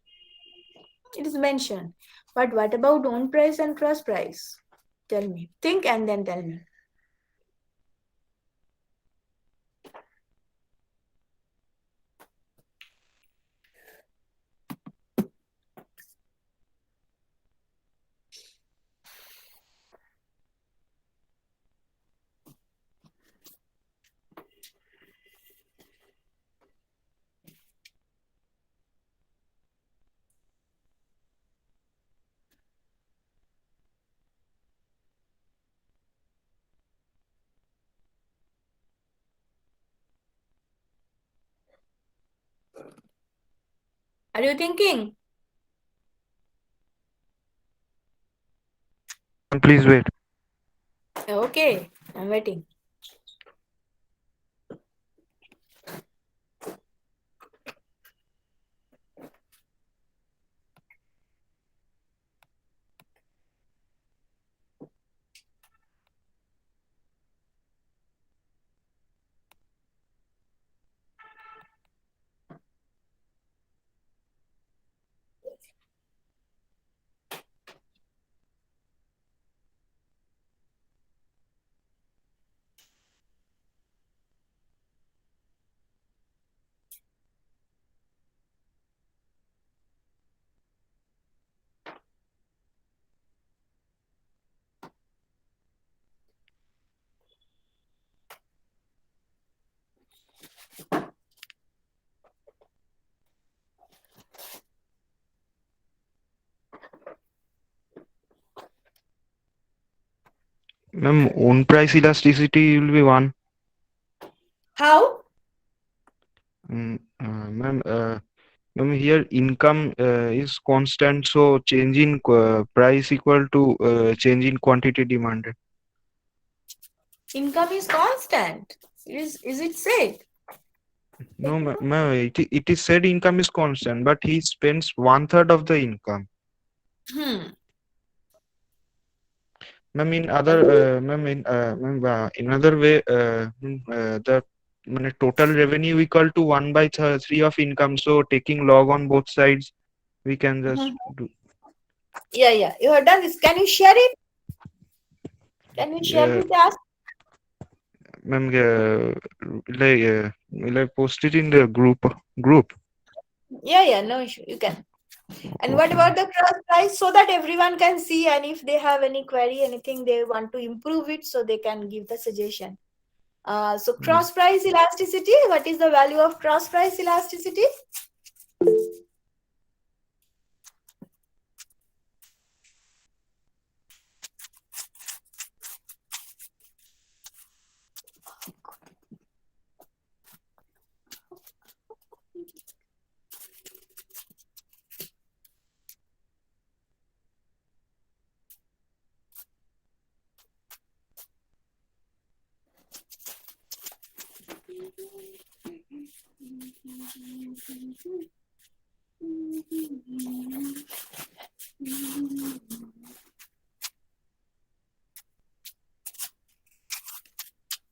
It is mentioned. But what about own price and cross price? Tell me. Think and then tell me. Are you thinking? Please wait. Okay, I'm waiting. Ma'am, own price elasticity will be 1. How? Ma'am, here income is constant, so change in price equal to change in quantity demanded. Income is constant. Is it said? No, ma'am, it is said income is constant, but he spends 1/3 of the income. Ma'am, in another way, the total revenue equal to 1/3 of income. So taking log on both sides, we can just do. Yeah. You have done this. Can you share it? Can you share with us? Ma'am, will I post it in the group? Yeah, no issue. You can. And what about the cross price, so that everyone can see, and if they have any query, anything they want to improve it, so they can give the suggestion. So cross price elasticity, what is the value of cross price elasticity?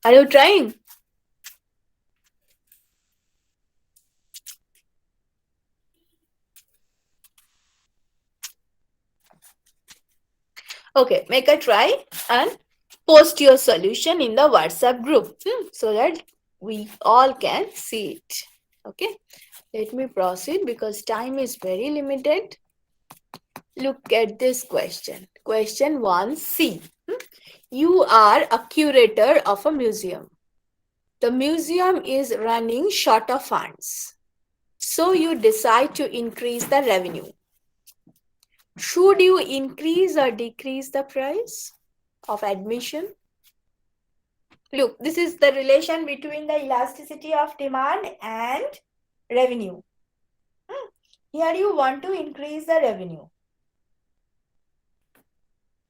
Are you trying? Okay, make a try and post your solution in the WhatsApp group so that we all can see it. Okay, let me proceed because time is very limited. Look at this question. Question 1C. You are a curator of a museum. The museum is running short of funds. So you decide to increase the revenue. Should you increase or decrease the price? of admission. Look, this is the relation between the elasticity of demand and revenue. Here you want to increase the revenue.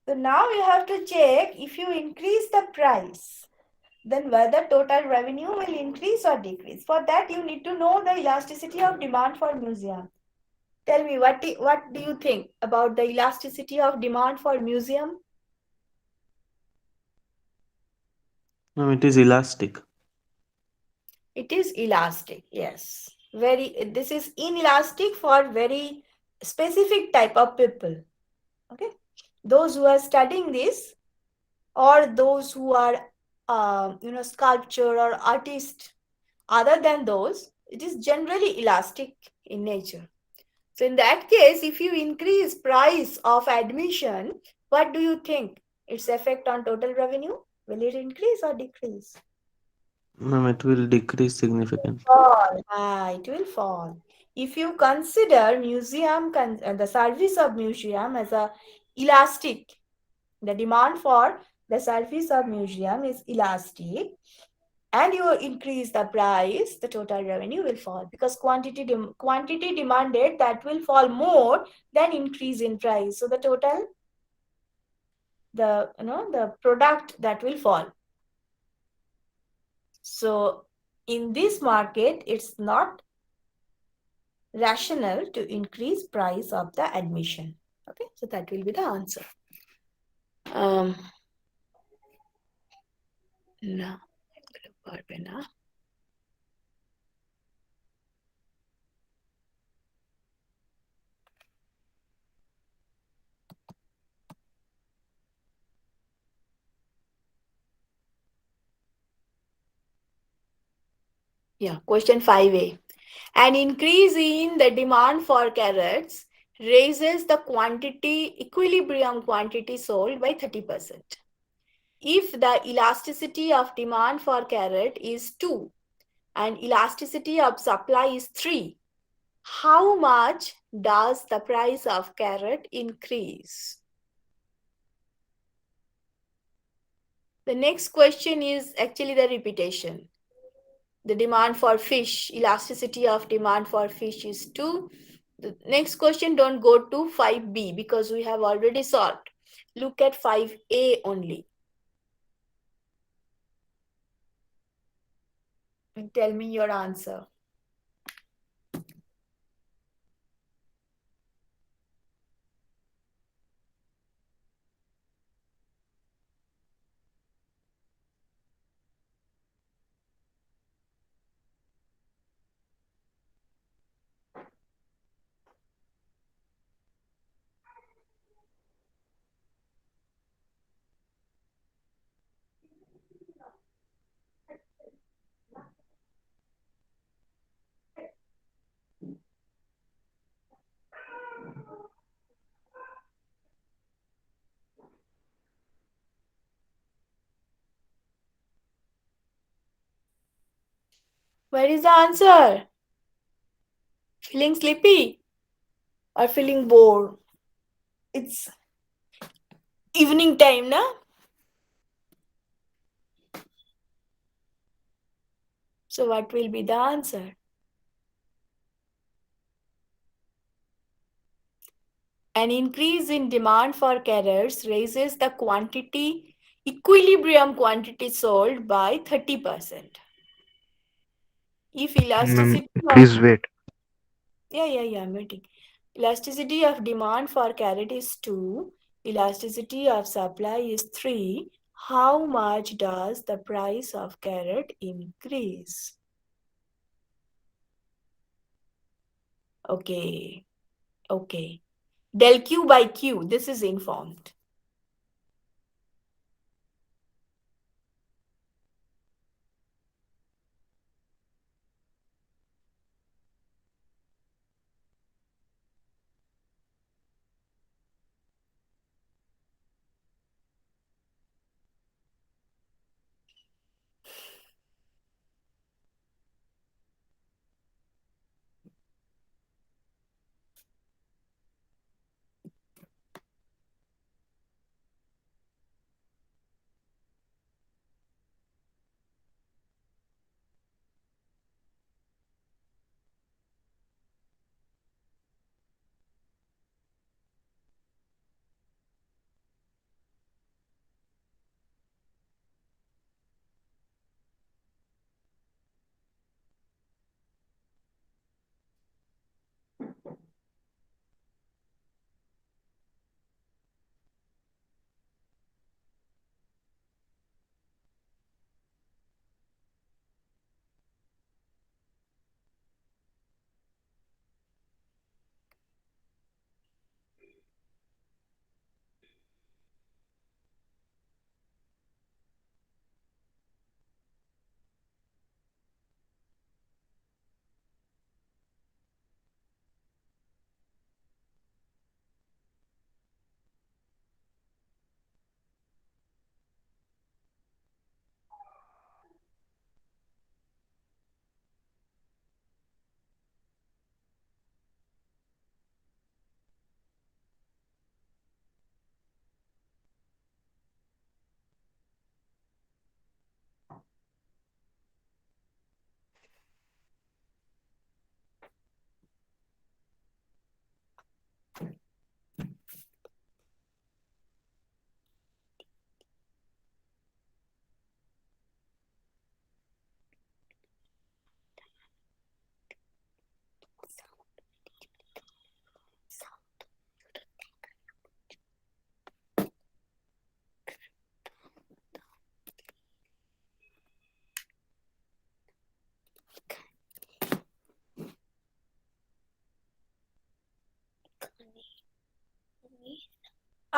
So now you have to check if you increase the price, then whether total revenue will increase or decrease. For that, you need to know the elasticity of demand for museum. Tell me, what do you think about the elasticity of demand for museum? No, it is elastic. It is elastic, yes. This is inelastic for very specific type of people. Okay, those who are studying this, or those who are sculpture or artist, other than those, it is generally elastic in nature. So in that case, if you increase price of admission, what do you think its effect on total revenue? Will it increase or decrease? No, it will decrease significantly. Fall. It will fall. If you consider the service of museum as a elastic, the demand for the service of museum is elastic, and you increase the price, the total revenue will fall, because quantity demanded, that will fall more than increase in price. So the total, the product, that will fall. So in this market, it's not rational to increase price of the admission. Okay, so that will be the answer. না পারবে না। Yeah, question 5a. An increase in the demand for carrots raises the equilibrium quantity sold by 30%. If the elasticity of demand for carrot is 2 and elasticity of supply is 3, how much does the price of carrot increase? The next question is actually the repetition. The demand for fish, elasticity of demand for fish is 2. The next question, don't go to 5b because we have already solved. Look at 5a only. And tell me your answer. Where is the answer? Feeling sleepy or feeling bored? It's evening time, na? So what will be the answer? An increase in demand for carrots raises the equilibrium quantity sold by 30%. If elasticity Please wait. I'm waiting. Elasticity of demand for carrot is 2, elasticity of supply is 3. How much does the price of carrot increase? Okay. Del Q by Q, this is informed.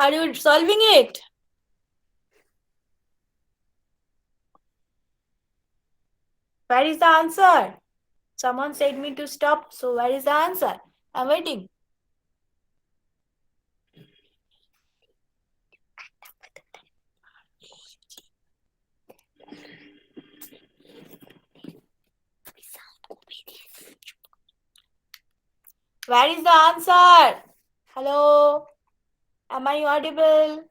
Are you solving it? Where is the answer? Someone said me to stop, so where is the answer? I'm waiting. Where is the answer? Hello? Am I audible?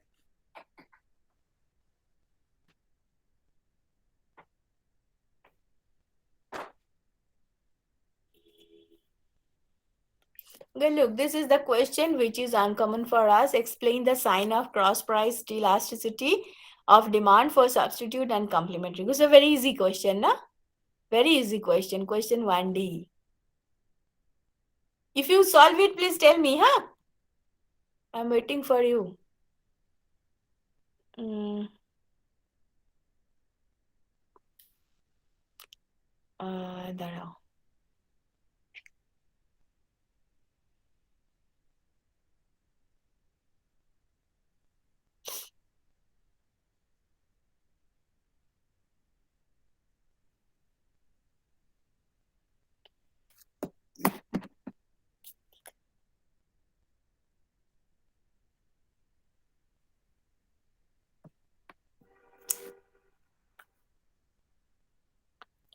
Okay, look, this is the question which is uncommon for us. Explain the sign of cross price elasticity of demand for substitute and complementary. It's a very easy question, na? Very easy question. Question 1D. If you solve it, please tell me, huh? I'm waiting for you. দাঁড়াও।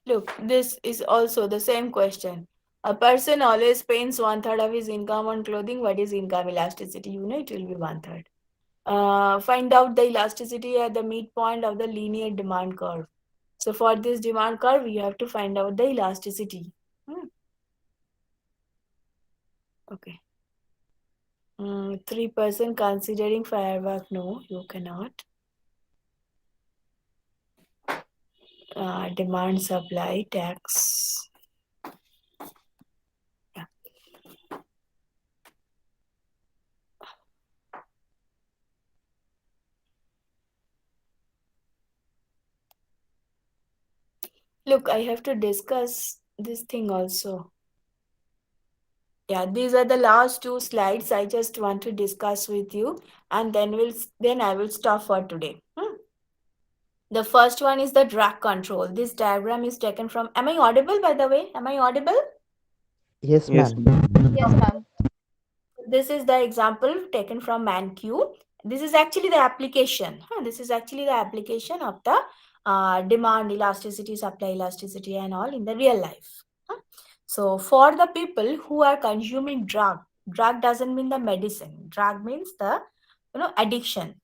Look, this is also the same question. A person always spends 1/3 of his income on clothing. What is income elasticity? You know, it will be 1/3. Find out the elasticity at the midpoint of the linear demand curve. So for this demand curve, we have to find out the elasticity. Okay. 3% considering firework. No, you cannot. Demand supply tax. Yeah. Look, I have to discuss this thing also. Yeah, these are the last 2 slides I just want to discuss with you, and then I will stop for today. The first one is the drag control. This diagram is taken from. Am I audible, by the way? Am I audible? Yes, Yes. ma'am. Yes, ma'am. This is the example taken from ManQ. This is actually the application. This is actually the application of the demand elasticity, supply elasticity, and all in the real life. So for the people who are consuming drug doesn't mean the medicine. Drug means the addiction.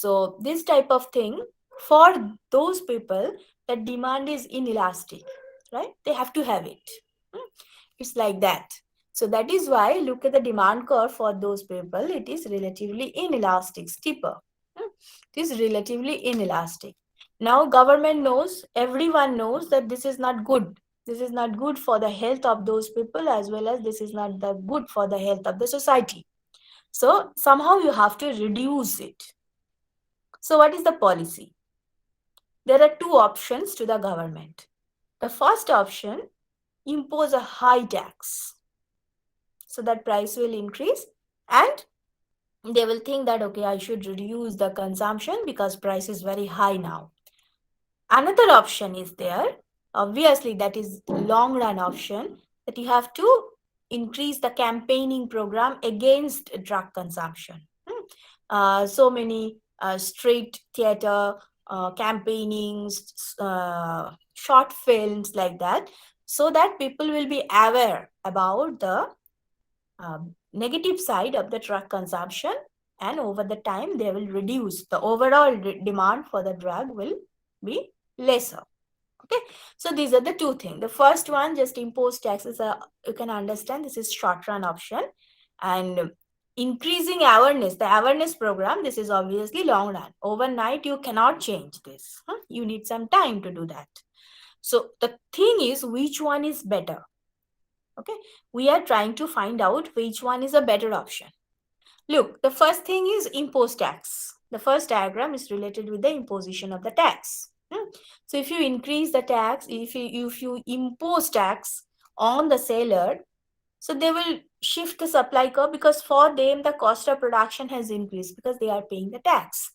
So this type of thing, for those people, the demand is inelastic, right? They have to have it. It's like that. So that is why look at the demand curve for those people. It is relatively inelastic, steeper. It is relatively inelastic. Now government knows, everyone knows that this is not good. This is not good for the health of those people, as well as this is not good for the health of the society. So somehow you have to reduce it. So what is the policy? There are 2 options to the government. The first option, impose a high tax, so that price will increase, and they will think that, okay, I should reduce the consumption because price is very high now. Another option is there. Obviously, that is long run option, that you have to increase the campaigning program against drug consumption. So many street theater campaignings, short films like that, so that people will be aware about the negative side of the drug consumption, and over the time they will reduce the overall demand for the drug will be lesser. Okay, so these are the 2 things. The first one, just impose taxes. You can understand this is short run option, and increasing awareness, the awareness program, this is obviously long run. Overnight you cannot change this. You need some time to do that. So the thing is, which one is better? Okay, we are trying to find out which one is a better option. Look, the first thing is impose tax. The first diagram is related with the imposition of the tax. So if you increase the tax, if you impose tax on the seller, So they will shift the supply curve because for them the cost of production has increased because they are paying the tax.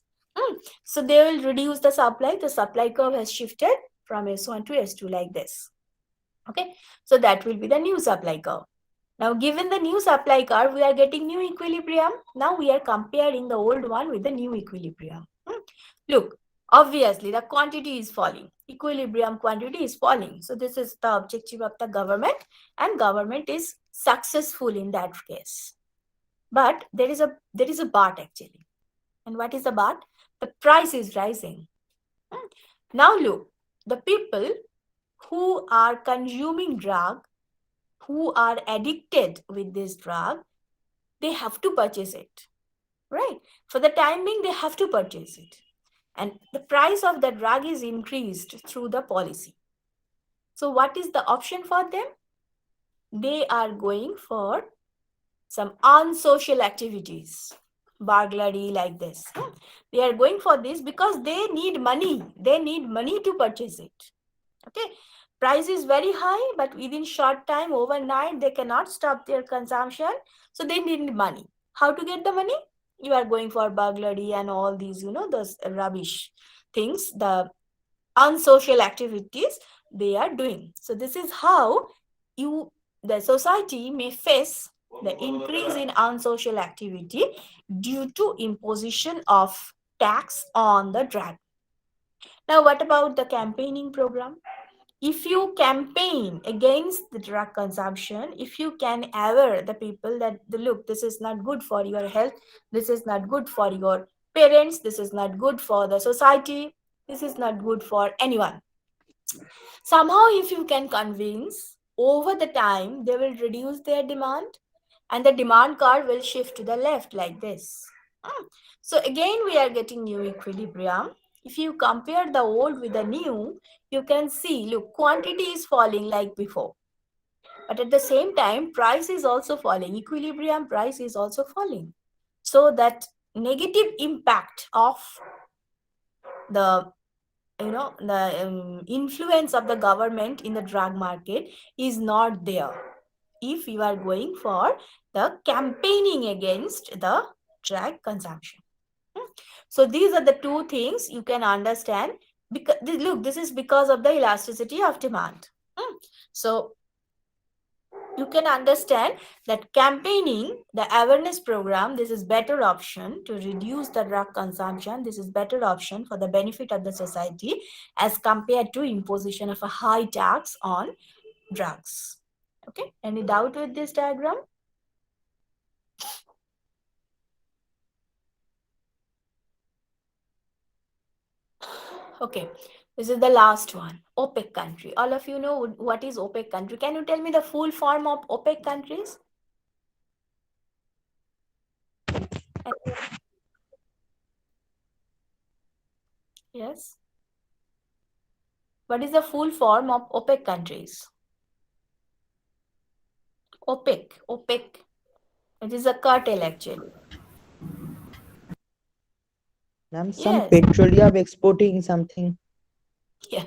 So they will reduce the supply curve has shifted from S1 to S2 like this. Okay, so that will be the new supply curve. Now, given the new supply curve, we are getting new equilibrium. Now we are comparing the old one with the new equilibrium. Look, obviously the quantity is falling. Equilibrium quantity is falling. So this is the objective of the government, and government is successful in that case. But there is a but actually. And what is the but? The price is rising. Now look, the people who are consuming drug, who are addicted with this drug, they have to purchase it, right? For the time being, they have to purchase it. And the price of the drug is increased through the policy. So what is the option for them? They are going for some unsocial activities, burglary like this. They are going for this because they need money. They need money to purchase it. Okay. Price is very high, but within short time, overnight, they cannot stop their consumption. So they need money. How to get the money? You are going for burglary and all these, those rubbish things, the unsocial activities they are doing. So this is how the society may face the increase in unsocial activity due to imposition of tax on the drug. Now, what about the campaigning program? If you campaign against the drug consumption, if you can aware the people that, look, this is not good for your health, this is not good for your parents, this is not good for the society, this is not good for anyone. Somehow, if you can convince, over the time, they will reduce their demand and the demand curve will shift to the left like this. So again, we are getting new equilibrium. If you compare the old with the new, you can see, look, quantity is falling like before. But at the same time, price is also falling. Equilibrium price is also falling. So that negative impact of the influence of the government in the drug market is not there if you are going for the campaigning against the drug consumption. So these are the two things you can understand. Because look, this is because of the elasticity of demand. So you can understand that campaigning, the awareness program, this is better option to reduce the drug consumption. This is better option for the benefit of the society as compared to imposition of a high tax on drugs. Okay, any doubt with this diagram? Okay, this is the last one. OPEC country. All of you know what is OPEC country. Can you tell me the full form of OPEC countries? Yes. What is the full form of OPEC countries? OPEC. It is a cartel actually. Ma'am, some Yes. petroleum exporting something. Yeah.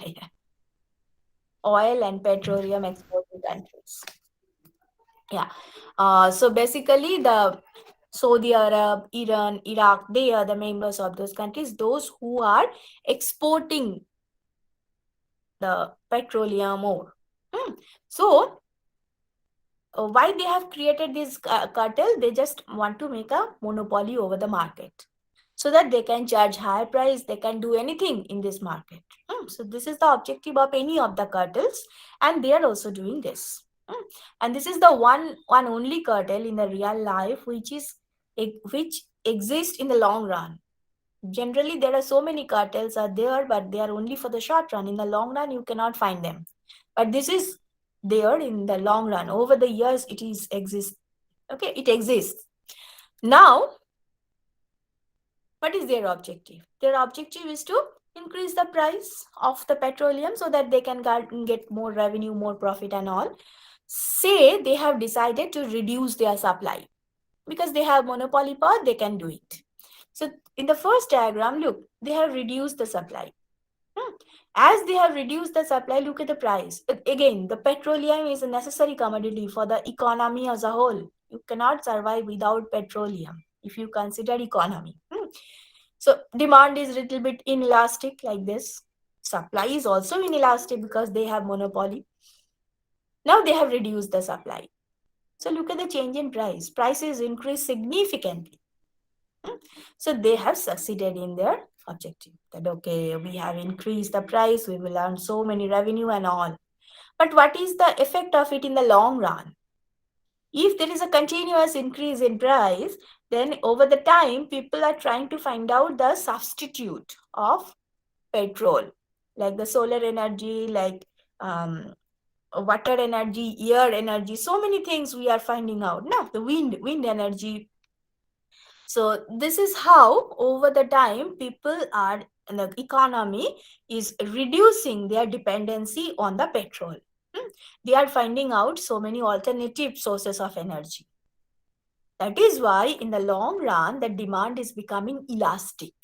Oil and petroleum exporting countries. Yeah. So basically the Saudi Arab, Iran, Iraq, they are the members of those countries, those who are exporting the petroleum ore. So why they have created this cartel? They just want to make a monopoly over the market so that they can charge higher price, they can do anything in this market. So this is the objective of any of the cartels, and they are also doing this. And this is the one only cartel in the real life which exists in the long run. Generally, there are so many cartels are there, but they are only for the short run. In the long run, you cannot find them. But this is there in the long run. Over the years, it exists. Okay, it exists. Now, what is their objective? Their objective is to increase the price of the petroleum so that they can get more revenue, more profit and all. Say they have decided to reduce their supply because they have monopoly power, they can do it. So in the first diagram, look, they have reduced the supply. As they have reduced the supply, look at the price. Again, the petroleum is a necessary commodity for the economy as a whole. You cannot survive without petroleum if you consider economy. So demand is a little bit inelastic like this. Supply is also inelastic because they have monopoly. Now they have reduced the supply. So look at the change in price. Prices increased significantly. So they have succeeded in their objective that, okay, we have increased the price, we will earn so many revenue and all. But what is the effect of it in the long run? If there is a continuous increase in price, then over the time, people are trying to find out the substitute of petrol, like the solar energy, like water energy, air energy, so many things we are finding out. Now, the wind energy. So this is how over the time people are, the economy is reducing their dependency on the petrol. They are finding out so many alternative sources of energy. That is why in the long run, the demand is becoming elastic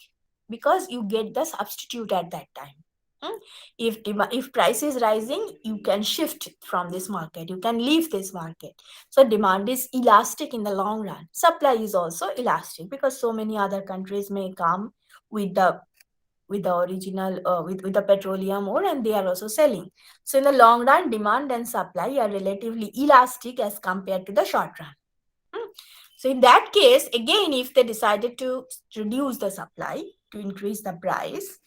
because you get the substitute at that time. If price is rising, you can shift from this market, you can leave this market. So demand is elastic in the long run. Supply is also elastic because so many other countries may come with the original with the petroleum ore, and they are also selling. So in the long run, demand and supply are relatively elastic as compared to the short run. So in that case, again, if they decided to reduce the supply to increase the price,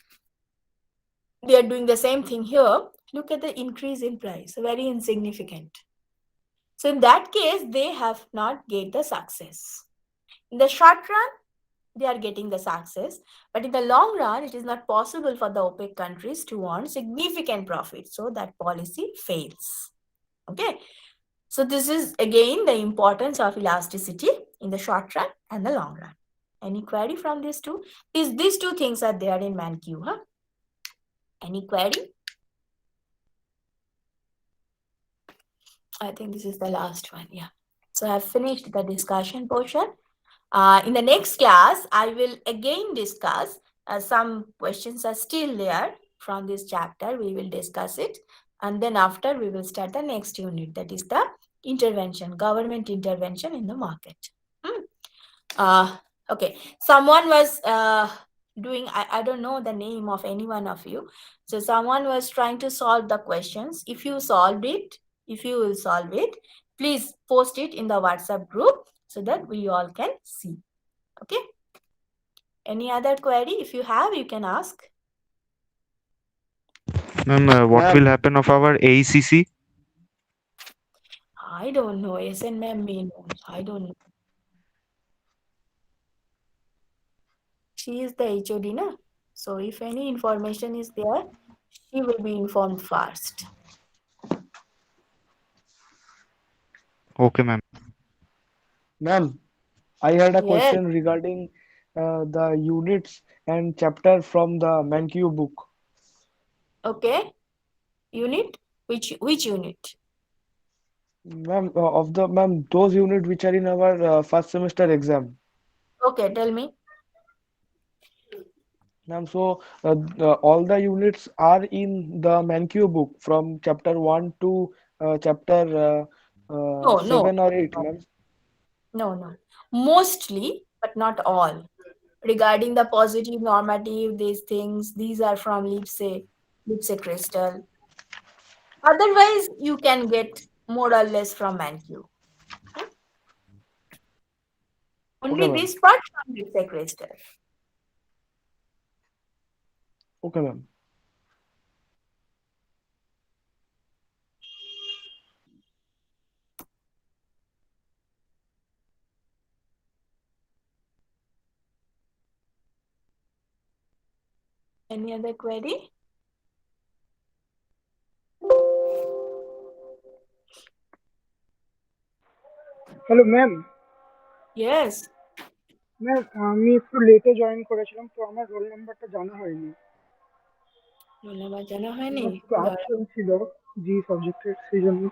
they are doing the same thing here. Look at the increase in price, very insignificant. So in that case, they have not get the success. In the short run, they are getting the success, but in the long run, it is not possible for the OPEC countries to earn significant profit. So that policy fails. Okay. So this is again the importance of elasticity in the short run and the long run. Any query from these two? These two things are there in ManQ, huh? Any query? I think this is the last one. Yeah. So I've finished the discussion portion. In the next class, I will again discuss some questions are still there from this chapter. We will discuss it. And then after we will start the next unit. That is the intervention, government intervention in the market. Okay. Someone was doing, I don't know the name of any one of you. So someone was trying to solve the questions. If you solved it, if you will solve it, please post it in the WhatsApp group so that we all can see. Okay. Any other query? If you have, you can ask. Ma'am, what will happen of our AECC? I don't know. SN ma'am may know. I don't know. She is the HOD, na? So if any information is there, she will be informed first. Okay, ma'am. Ma'am, I had a Yes. question regarding the units and chapter from the ManQ book. Okay. Unit? Which unit? Ma'am, ma'am, those units which are in our first semester exam. Okay, tell me. Ma'am, so all the units are in the ManQ book from chapter 1 to chapter No, 7 or 8, ma'am. No. Mostly, but not all. Regarding the positive, normative, these things, these are from Lipse crystal. Otherwise, you can get more or less from ManQ. Only ma'am. this part from Lipse crystal. Okay, ma'am. Any other query? Hello ma'am Yes. Ma'am আমি একটু লেটে join করেছিলাম তো আমার role নাম্বারটা জানা হয়নি roll number জানা হয়নি? ক্লাস চলছিল জি সাবজেক্টের সেই জন্য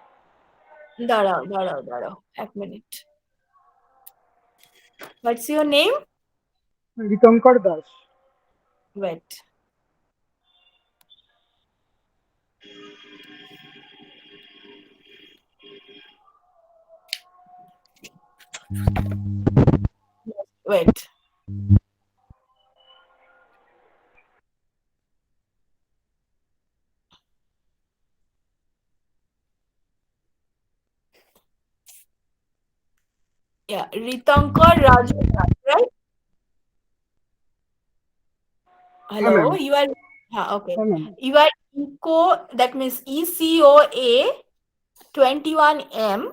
দাঁড়াও 1 minute. What's your name? Ritankar Das Wait. Wait. Yeah, Ritankar Raju, right? Hello, ma'am. you are okay. Hi, ma'am. You are ECO, that means ECOA 21M,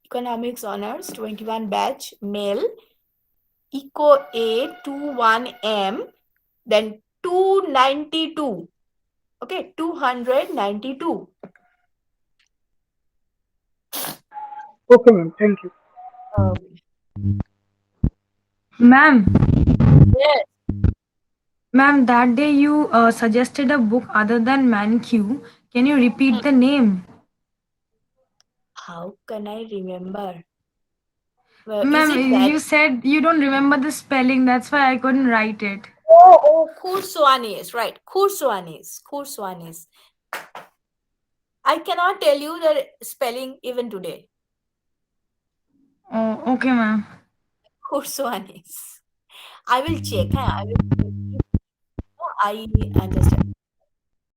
Economics Honors 21 batch, male, ECO A 21M, then 292. Okay, 292. Okay, ma'am. Thank you. Ma'am, Yes. ma'am, that day you suggested a book other than ManQ. Can you repeat the name? How can I remember? Well, is Ma'am, it you said you don't remember the spelling, that's why I couldn't write it. Oh, Kurswanis, right? Kurswanis. I cannot tell you the spelling even today. Oh, okay, ma'am. Kurswanis. I will check. I understand.